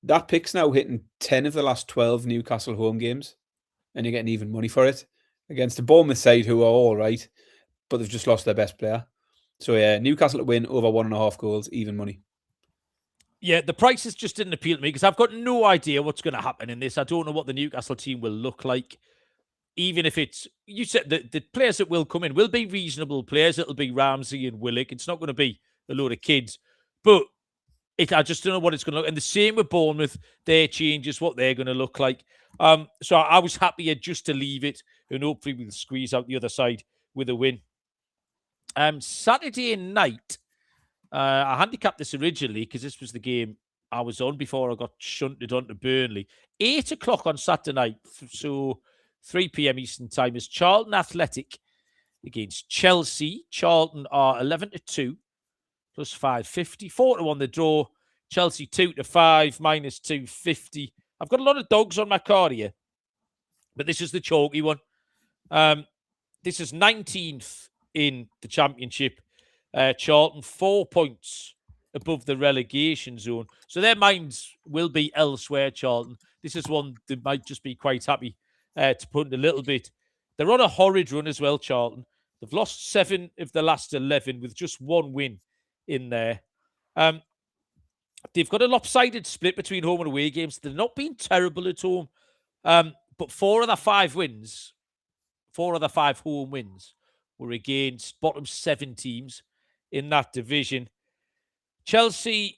That pick's now hitting 10 of the last 12 Newcastle home games. And you're getting even money for it. Against the Bournemouth side, who are all right. But they've just lost their best player. So yeah, Newcastle to win over 1.5 goals. Even money. Yeah, the prices just didn't appeal to me because I've got no idea what's going to happen in this. I don't know what the Newcastle team will look like. Even if it's, you said the players that will come in will be reasonable players. It'll be Ramsey and Willock. It's not going to be a load of kids. But I just don't know what it's going to look. And the same with Bournemouth. Their changes, what they're going to look like. So I was happier just to leave it and hopefully we'll squeeze out the other side with a win. Saturday night, I handicapped this originally because this was the game I was on before I got shunted onto Burnley. 8 o'clock on Saturday night, so 3 p.m. Eastern Time, is Charlton Athletic against Chelsea. Charlton are 11-2, plus 550. 4-1 the draw. Chelsea 2-5, minus 250. I've got a lot of dogs on my card here, but this is the chalky one. This is 19th in the Championship. Charlton 4 points above the relegation zone. So their minds will be elsewhere, Charlton. This is one that might just be quite happy to put in a little bit. They're on a horrid run as well, Charlton. They've lost 7 of the last 11 with just 1 win in there. They've got a lopsided split between home and away games. They've not been terrible at home. But 4 of their 5 wins, 4 of their 5 home wins were against bottom 7 teams in that division. Chelsea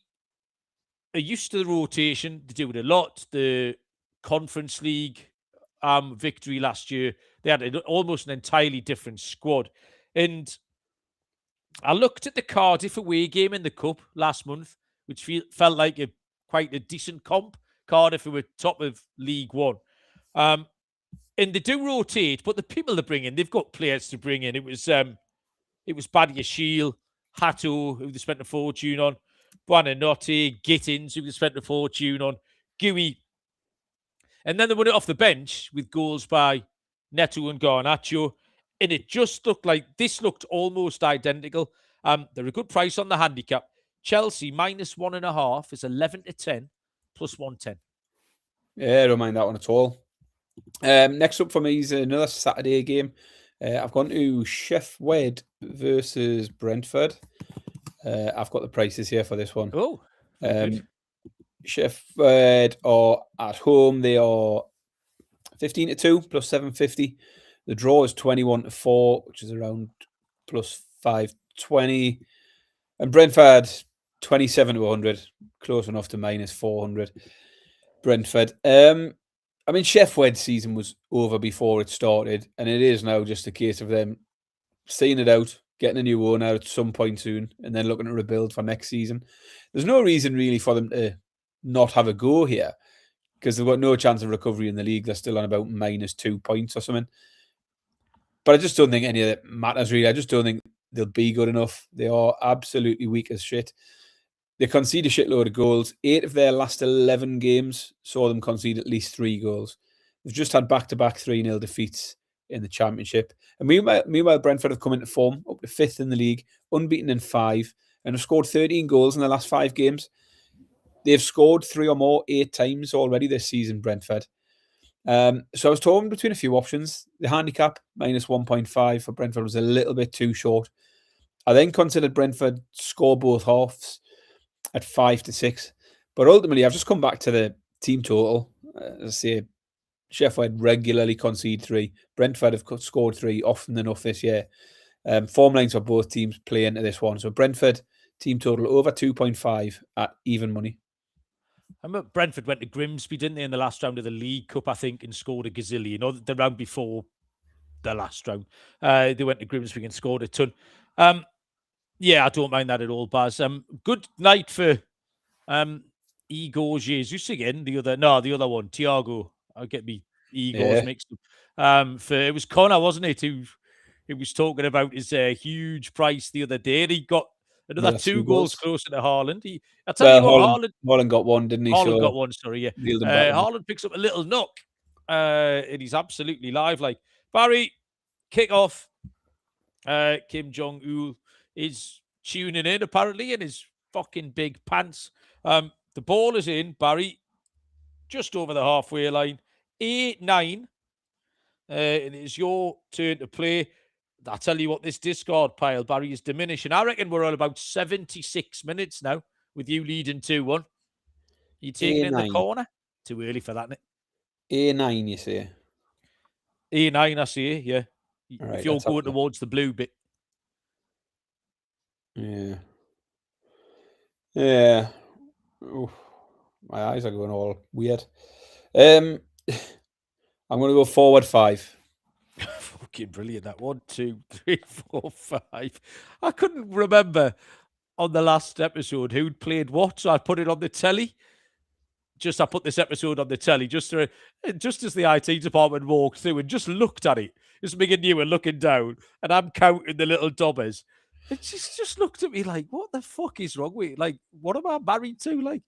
are used to the rotation. They do it a lot. The Conference League victory last year, they had almost an entirely different squad. And I looked at the Cardiff away game in the Cup last month, which felt like quite a decent comp. Cardiff who were top of League One. And they do rotate, but the people they bring in, they've got players to bring in. It was Badia Shield, Hato, who they spent a fortune on, Buonanotte, Gittins, who they spent a fortune on, Gooey. And then they won it off the bench with goals by Neto and Garnacho. And it just looked like this looked almost identical. They're a good price on the handicap. Chelsea minus 1.5 is 11-10, plus 110. Yeah, I don't mind that one at all. Next up for me is another Saturday game. I've gone to Sheff Wed versus Brentford. I've got the prices here for this one. Oh, good. Sheff Wed are at home. They are 15-2 plus 750. The draw is 21-4, which is around plus 520. And Brentford 27-100, close enough to minus 400. Brentford. I mean, Sheff Wed's season was over before it started, and it is now just a case of them seeing it out, getting a new owner at some point soon, and then looking to rebuild for next season. There's no reason really for them to not have a go here, because they've got no chance of recovery in the league. They're still on about minus 2 points or something. But I just don't think any of that matters really. I just don't think they'll be good enough. They are absolutely weak as shit. They concede a shitload of goals. 8 of their last 11 games saw them concede at least 3 goals. They've just had back-to-back 3-0 defeats in the Championship. And meanwhile, Brentford have come into form, up to 5th in the league, unbeaten in 5, and have scored 13 goals in the last 5 games. They've scored 3 or more 8 times already this season, Brentford. So I was torn between a few options. The handicap, minus 1.5 for Brentford, was a little bit too short. I then considered Brentford score both halves at 5-6. But ultimately, I've just come back to the team total. As I say, Sheff Wed regularly concede 3. Brentford have scored 3 often enough this year. Form lines for both teams play into this one. So Brentford team total over 2.5 at even money. I remember Brentford went to Grimsby, didn't they, in the last round of the League Cup, I think, and scored a gazillion. Or the round before the last round. They went to Grimsby and scored a ton. Yeah, I don't mind that at all, Baz. Good night for Igor Jesus again. The other one, Thiago. I'll get me Igor's mixed up. It was Connor, wasn't it, who was talking about his huge price the other day. And he got another 2 goals closer to Haaland. I tell you what, Haaland got one, didn't he? Haaland got one, sorry, yeah. Haaland picks up a little knock, and he's absolutely live. Like, Barry, kick off. Kim Jong-un is tuning in, apparently, in his fucking big pants. The ball is in, Barry, just over the halfway line. 8-9. And it's your turn to play. I tell you what, this discard pile, Barry, is diminishing. I reckon we're on about 76 minutes now with you leading 2-1. You taking it in the corner? Too early for that, isn't it? A9, you say? A9, I say, yeah. Right, if you're going towards the blue bit. Yeah. Yeah. Oof. My eyes are going all weird. I'm going to go forward 5. Fucking brilliant, that. 1, 2, 3, 4, 5. I couldn't remember on the last episode who'd played what, so I put it on the telly. I put this episode on the telly just as the IT department walked through and just looked at it. Just me and you were looking down, and I'm counting the little dobbers. It just looked at me like, what the fuck is wrong with it? Like, what am I married to? Like,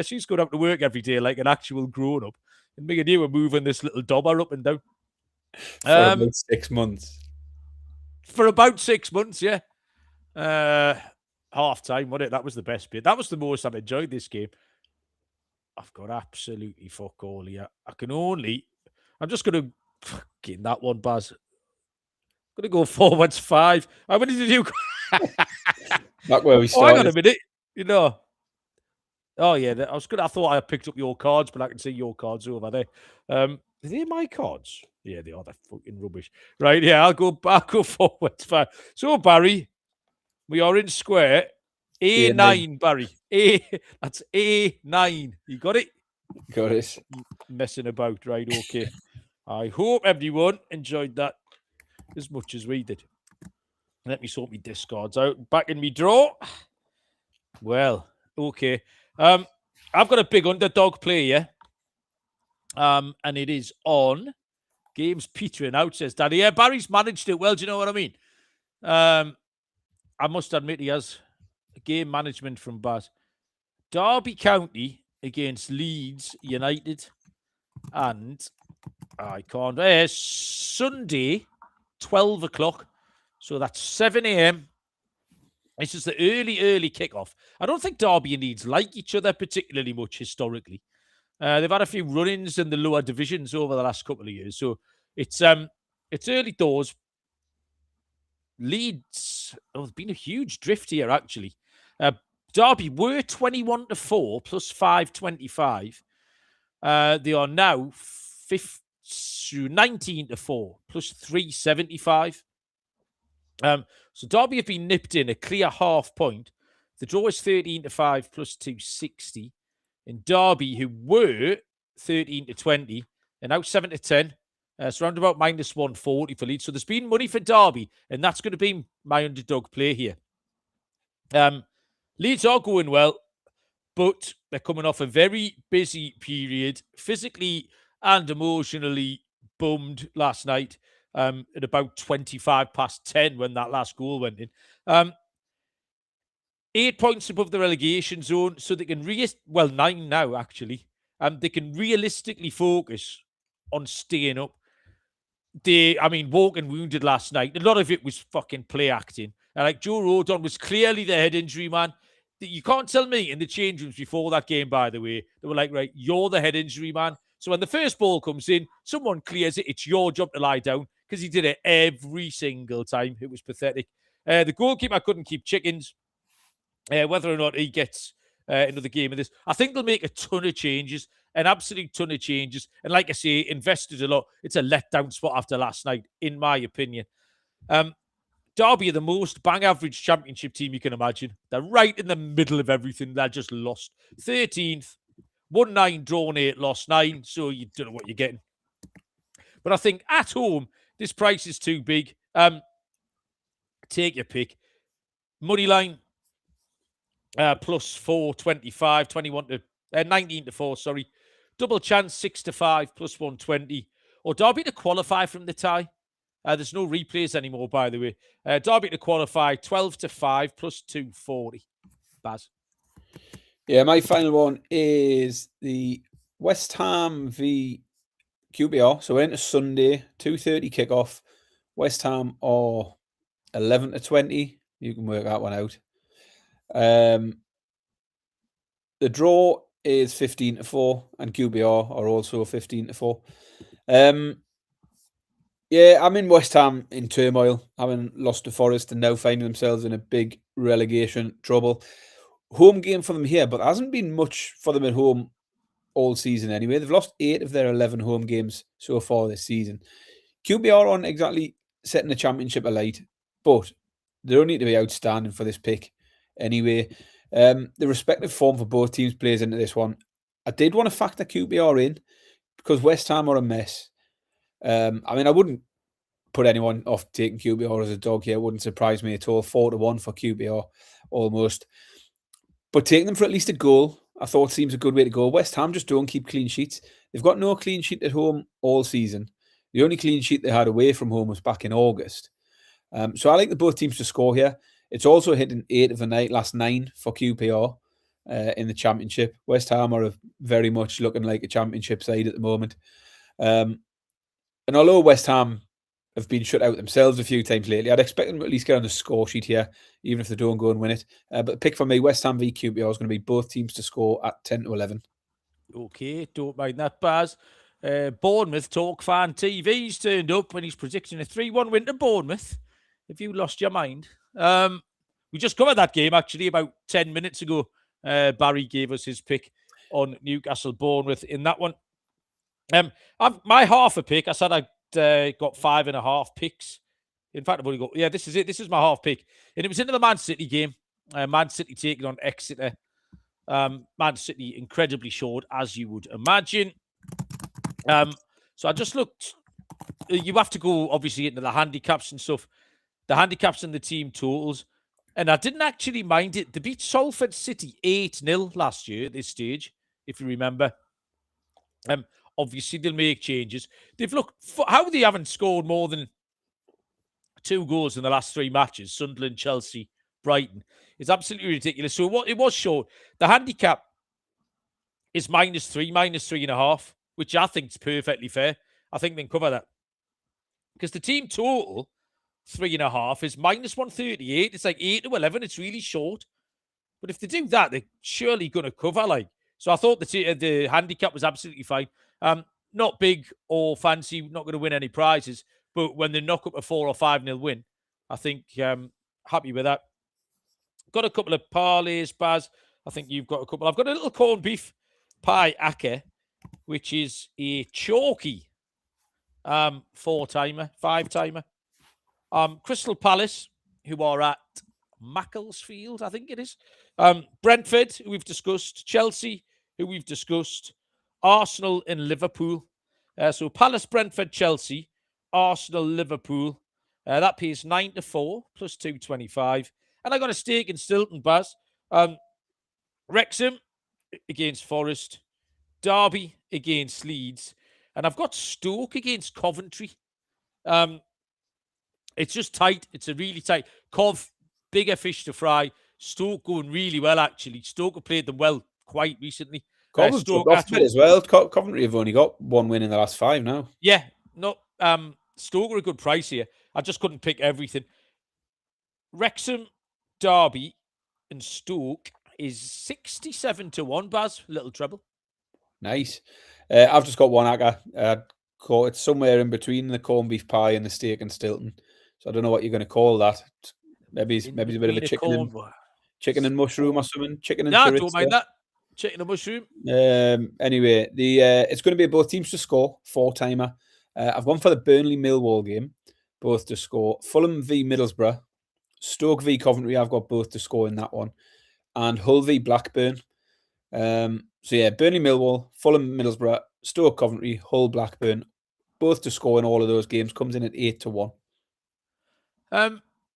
she's going out to work every day like an actual grown-up. And me and you were moving this little dobber up and down. For about 6 months. For about 6 months, yeah. Half time, wasn't it? That was the best bit. That was the most I've enjoyed this game. I've got absolutely fuck all here. I'm just going to get that one, Baz. I'm going to go forwards 5. How many did you go? Back where we started. Hang on a minute. Oh, yeah. I thought I picked up your cards, but I can see your cards over there. Are they my cards? Yeah, they are. They're fucking rubbish. Right, yeah, I'll go forwards 5. So, Barry, we are in square. A9, Barry. That's A9. You got it? Got it. Messing about, right? Okay. I hope everyone enjoyed that as much as we did. Let me sort my discards out. Back in me draw. Well, okay. I've got a big underdog play here. And it is on Games petering out, says Daddy. Yeah, Barry's managed it well. Do you know what I mean? I must admit he has game management from Baz. Derby County against Leeds United. And I can't. Sunday, 12 o'clock. So that's 7 a.m. This is the early kickoff. I don't think Derby and Leeds like each other particularly much historically. They've had a few run-ins in the lower divisions over the last couple of years. So it's early doors. Leeds, there's been a huge drift here, actually. Derby were 21-4 plus 525. They are now 19-4 plus 375. So Derby have been nipped in a clear half point. The draw is 13-5 plus 260. And Derby, who were 13-20, are now 7-10. So around about minus 140 for Leeds. So there's been money for Derby, and that's going to be my underdog play here. Leeds are going well, but they're coming off a very busy period, physically and emotionally bummed last night at about 10:25 when that last goal went in. 8 points above the relegation zone, so they can 9 now, actually. They can realistically focus on staying up. Walking wounded last night. A lot of it was fucking play acting. Like Joe Rodon was clearly the head injury man. You can't tell me in the change rooms before that game, by the way, they were like, right, you're the head injury man. So when the first ball comes in, someone clears it. It's your job to lie down, because he did it every single time. It was pathetic. The goalkeeper couldn't keep chickens. Whether or not he gets another game of this, I think they'll make a ton of changes, an absolute ton of changes. And like I say, invested a lot. It's a letdown spot after last night, in my opinion. Derby are the most bang average championship team you can imagine. They're right in the middle of everything. They're just lost. 13th, Won 9, drawn 8, lost 9. So you don't know what you're getting. But I think at home, this price is too big. Take your pick. Moneyline, plus 425, 21 to 19 to 4, sorry. Double chance, 6 to 5, plus 120. Or Derby to qualify from the tie. There's no replays anymore, by the way. Derby to qualify, 12 to 5, plus 240. Baz. Yeah, my final one is the West Ham v QPR. So we're into Sunday, 2:30 kickoff. West Ham are 11 to 20. You can work that one out. The draw is 15 to 4, and QPR are also 15 to 4. Yeah, I'm in West Ham in turmoil, having lost to Forest and now finding themselves in a big relegation trouble. Home game for them here, but there hasn't been much for them at home all season anyway. They've lost 8 of their 11 home games so far this season. QPR aren't exactly setting the championship alight, but they don't need to be outstanding for this pick anyway. The respective form for both teams plays into this one. I did want to factor QPR in because West Ham are a mess. I mean, I wouldn't put anyone off taking QPR as a dog here. It wouldn't surprise me at all. 4 to 1 for QPR almost. But taking them for at least a goal, I thought seems a good way to go. West Ham just don't keep clean sheets. They've got no clean sheet at home all season. The only clean sheet they had away from home was back in August. So I like the both teams to score here. It's also hitting 8 of the last 9 for QPR in the championship. West Ham are very much looking like a championship side at the moment. And although West Ham have been shut out themselves a few times lately, I'd expect them to at least get on the score sheet here, even if they don't go and win it. But the pick for me, West Ham v QPR, is going to be both teams to score at 10 to 11. Okay, don't mind that, Baz. Bournemouth Talk Fan TV's turned up when he's predicting a 3-1 win to Bournemouth. Have you lost your mind? We just covered that game, actually, about 10 minutes ago. Barry gave us his pick on Newcastle Bournemouth in that one. My half a pick, I said I got 5.5 picks. In fact, I've only got, this is it. This is my half pick. And it was into the Man City game. Man City taking on Exeter. Man City incredibly short, as you would imagine. So I just looked. You have to go, obviously, into the handicaps and stuff. The handicaps and the team totals. And I didn't actually mind it. They beat Salford City 8-0 last year at this stage, if you remember. Obviously, they'll make changes. They've looked, how they haven't scored more than 2 goals in the last 3 matches, Sunderland, Chelsea, Brighton, is absolutely ridiculous. So it was short. The handicap is -3, -3.5, which I think is perfectly fair. I think they can cover that. Because the team total, 3.5, is -138. It's like 8 to 11. It's really short. But if they do that, they're surely going to cover. So I thought the handicap was absolutely fine. Not big or fancy, not going to win any prizes. But when they knock up a 4 or 5-0 win, I think happy with that. Got a couple of parlays, Baz. I think you've got a couple. I've got a little corned beef pie Acca, which is a chalky 4-timer, 5-timer. Crystal Palace, who are at Macclesfield, I think it is. Brentford, who we've discussed. Chelsea, who we've discussed. Arsenal and Liverpool. So Palace, Brentford, Chelsea, Arsenal, Liverpool. That pays 9 to 4 plus 225. And I got a stake in Stilton, Baz. Wrexham against Forest. Derby against Leeds. And I've got Stoke against Coventry. It's just tight. It's a really tight. Cov, bigger fish to fry. Stoke going really well, actually. Stoke have played them well quite recently. Stoke off a bit as well. Coventry have only got 1 win in the last 5 now. Yeah, no. Stoke are a good price here. I just couldn't pick everything. Wrexham, Derby, and Stoke is 67 to 1, Baz. Little treble. Nice. I've just got one Acca. It's somewhere in between the corned beef pie and the steak and Stilton. So I don't know what you're going to call that. Maybe it's a bit of a chicken and mushroom or something. Chicken and chorizo. Don't mind that. Chicken and mushroom. Anyway, it's going to be both teams to score, 4-timer. I've gone for the Burnley Millwall game, both to score. Fulham v Middlesbrough, Stoke v Coventry. I've got both to score in that one, and Hull v Blackburn. So yeah, Burnley, Millwall, Fulham, Middlesbrough, Stoke, Coventry, Hull, Blackburn, both to score in all of those games, comes in at 8-1.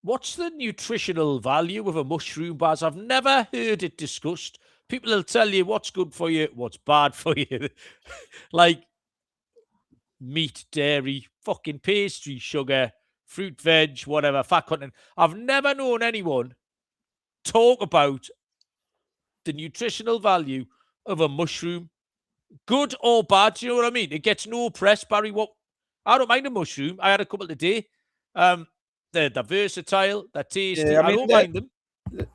What's the nutritional value of a mushroom, Baz? I've never heard it discussed. People will tell you what's good for you, what's bad for you. Like meat, dairy, fucking pastry, sugar, fruit, veg, whatever, fat content. I've never known anyone talk about the nutritional value of a mushroom, good or bad. Do you know what I mean? It gets no press, Barry. I don't mind a mushroom. I had a couple today. They're versatile, they're tasty. Yeah, I don't mind them.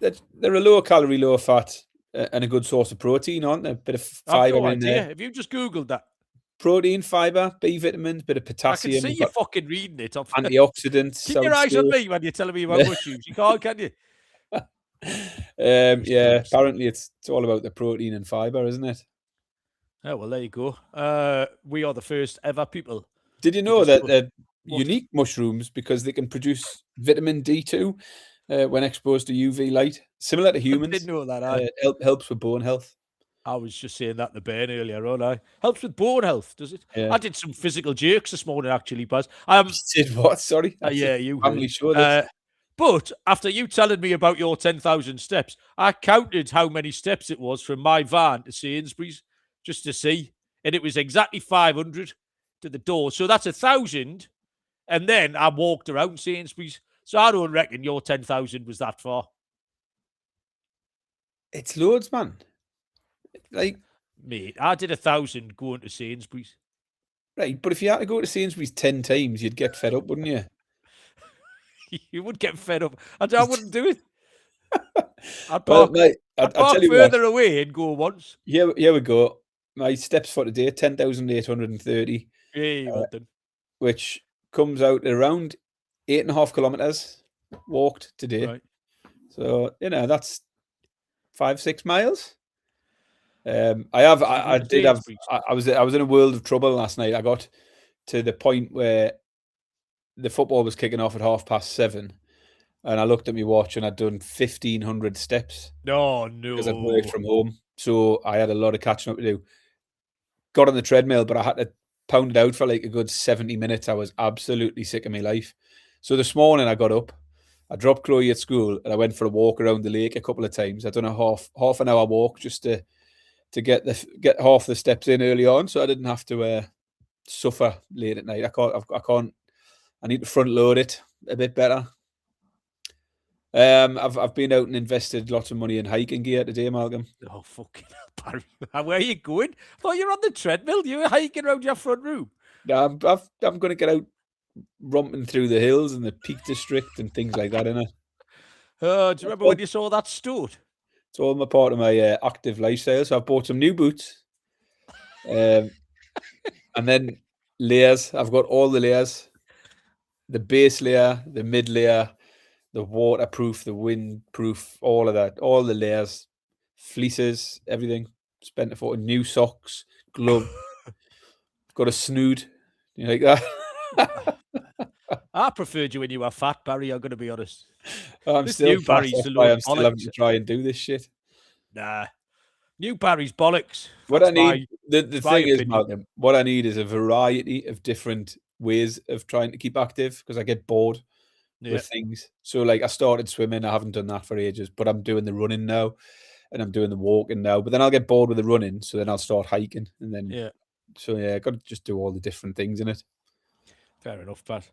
They're a low calorie, low fat, and a good source of protein, aren't they? A bit of fiber I've no in idea. there. Have you just Googled that? Protein, fiber, B vitamins, bit of I can potassium. see you fucking reading it. Antioxidants. Keep your eyes on me when you're telling me about mushrooms. You can't, can you? Yeah, apparently it's all about the protein and fiber, isn't it? Oh, well, there you go. We are the first ever people. Did you know that they're unique mushrooms because they can produce vitamin D2 when exposed to UV light, similar to humans? I didn't know that. Helps with bone health. I was just saying that to Ben earlier on. Helps with bone health, does it? Yeah. I did some physical jerks this morning, actually, Buzz. Did what? Sorry. Yeah, you family heard. show this. But after you telling me about your 10,000 steps, I counted how many steps it was from my van to Sainsbury's just to see. And it was exactly 500 to the door. So that's 1,000. And then I walked around Sainsbury's. So I don't reckon your 10,000 was that far. It's loads, man. Like, mate, I did 1,000 going to Sainsbury's. Right, but if you had to go to Sainsbury's 10 times, you'd get fed up, wouldn't you? You would get fed up. I wouldn't do it. I'd Well, park, mate, I'd park further away and go once. Here we go. My steps for today, 10,830. Yeah, well done. Which comes out at around 8.5 kilometres walked today. Right. So, that's 5-6 miles. I was in a world of trouble last night. I got to the point where the football was kicking off at 7:30, and I looked at my watch and I'd done 1,500 steps. No. Because I'd worked from home, so I had a lot of catching up to do. Got on the treadmill, but I had to pound it out for like a good 70 minutes. I was absolutely sick of my life. So this morning I got up, I dropped Chloe at school, and I went for a walk around the lake a couple of times. I'd done a half an hour walk just to get half the steps in early on, so I didn't have to suffer late at night. I need to front load it a bit better. I've been out and invested lots of money in hiking gear today, Malcolm. Oh, fucking hell, Barry. Where are you going? I thought you were on the treadmill. You were hiking around your front room. Yeah, I'm going to get out romping through the hills and the Peak District and things like that, innit? Do you remember when you saw that stud? It's all my part of my active lifestyle. So I've bought some new boots. And then layers. I've got all the layers. The base layer, the mid layer, the waterproof, the windproof, all of that. All the layers, fleeces, everything. Spent a fortune. New socks, glove. Got a snood. You like that? I preferred you when you were fat, Barry. I'm going to be honest. I'm still having to try and do this shit. Nah. New Barry's bollocks. What I need, the thing is, Malcolm, what I need is a variety of different ways of trying to keep active because I get bored with things. So, like, I started swimming. I haven't done that for ages, but I'm doing the running now and I'm doing the walking now. But then I'll get bored with the running, so then I'll start hiking. And then, I got to just do all the different things in it. Fair enough, Pat.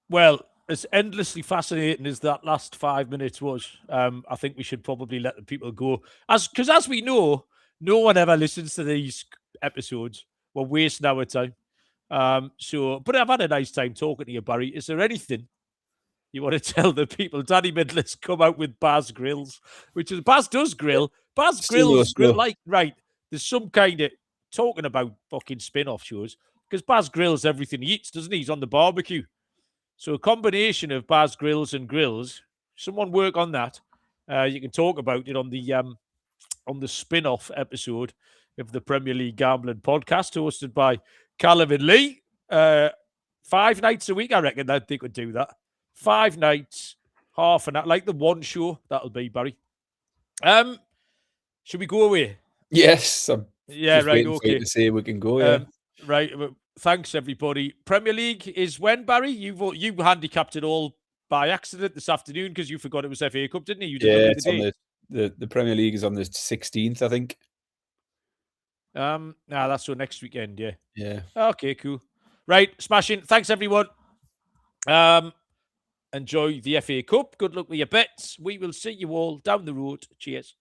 Well, as endlessly fascinating as that last 5 minutes was, I think we should probably let the people go. Because as we know, no one ever listens to these episodes. We're wasting our time. But I've had a nice time talking to you, Barry. Is there anything you want to tell the people? Danny Midler's come out with Baz Grills, which is Baz does grill. Baz Grills, right. There's some kind of talking about fucking spin-off shows because Baz grills everything he eats, doesn't he? He's on the barbecue. So a combination of Baz Grills and Grills. Someone work on that. You can talk about it on the spin-off episode of the Premier League Gambling Podcast, hosted by Callum and Lee. 5 nights a week, I reckon that they could do that. 5 nights, half an hour, like the one show. That'll be, Barry. Should we go away? Yes, I'm just right. waiting for you Okay. to say we can go. Yeah, Right. Well, thanks, everybody. Premier League is when, Barry? You handicapped it all by accident this afternoon because you forgot it was FA Cup, didn't you? You didn't yeah. look at It's the on date. the Premier League is on the 16th, I think. That's so next weekend. Yeah. Yeah. Okay. Cool. Right. Smashing. Thanks, everyone. Enjoy the FA Cup. Good luck with your bets. We will see you all down the road. Cheers.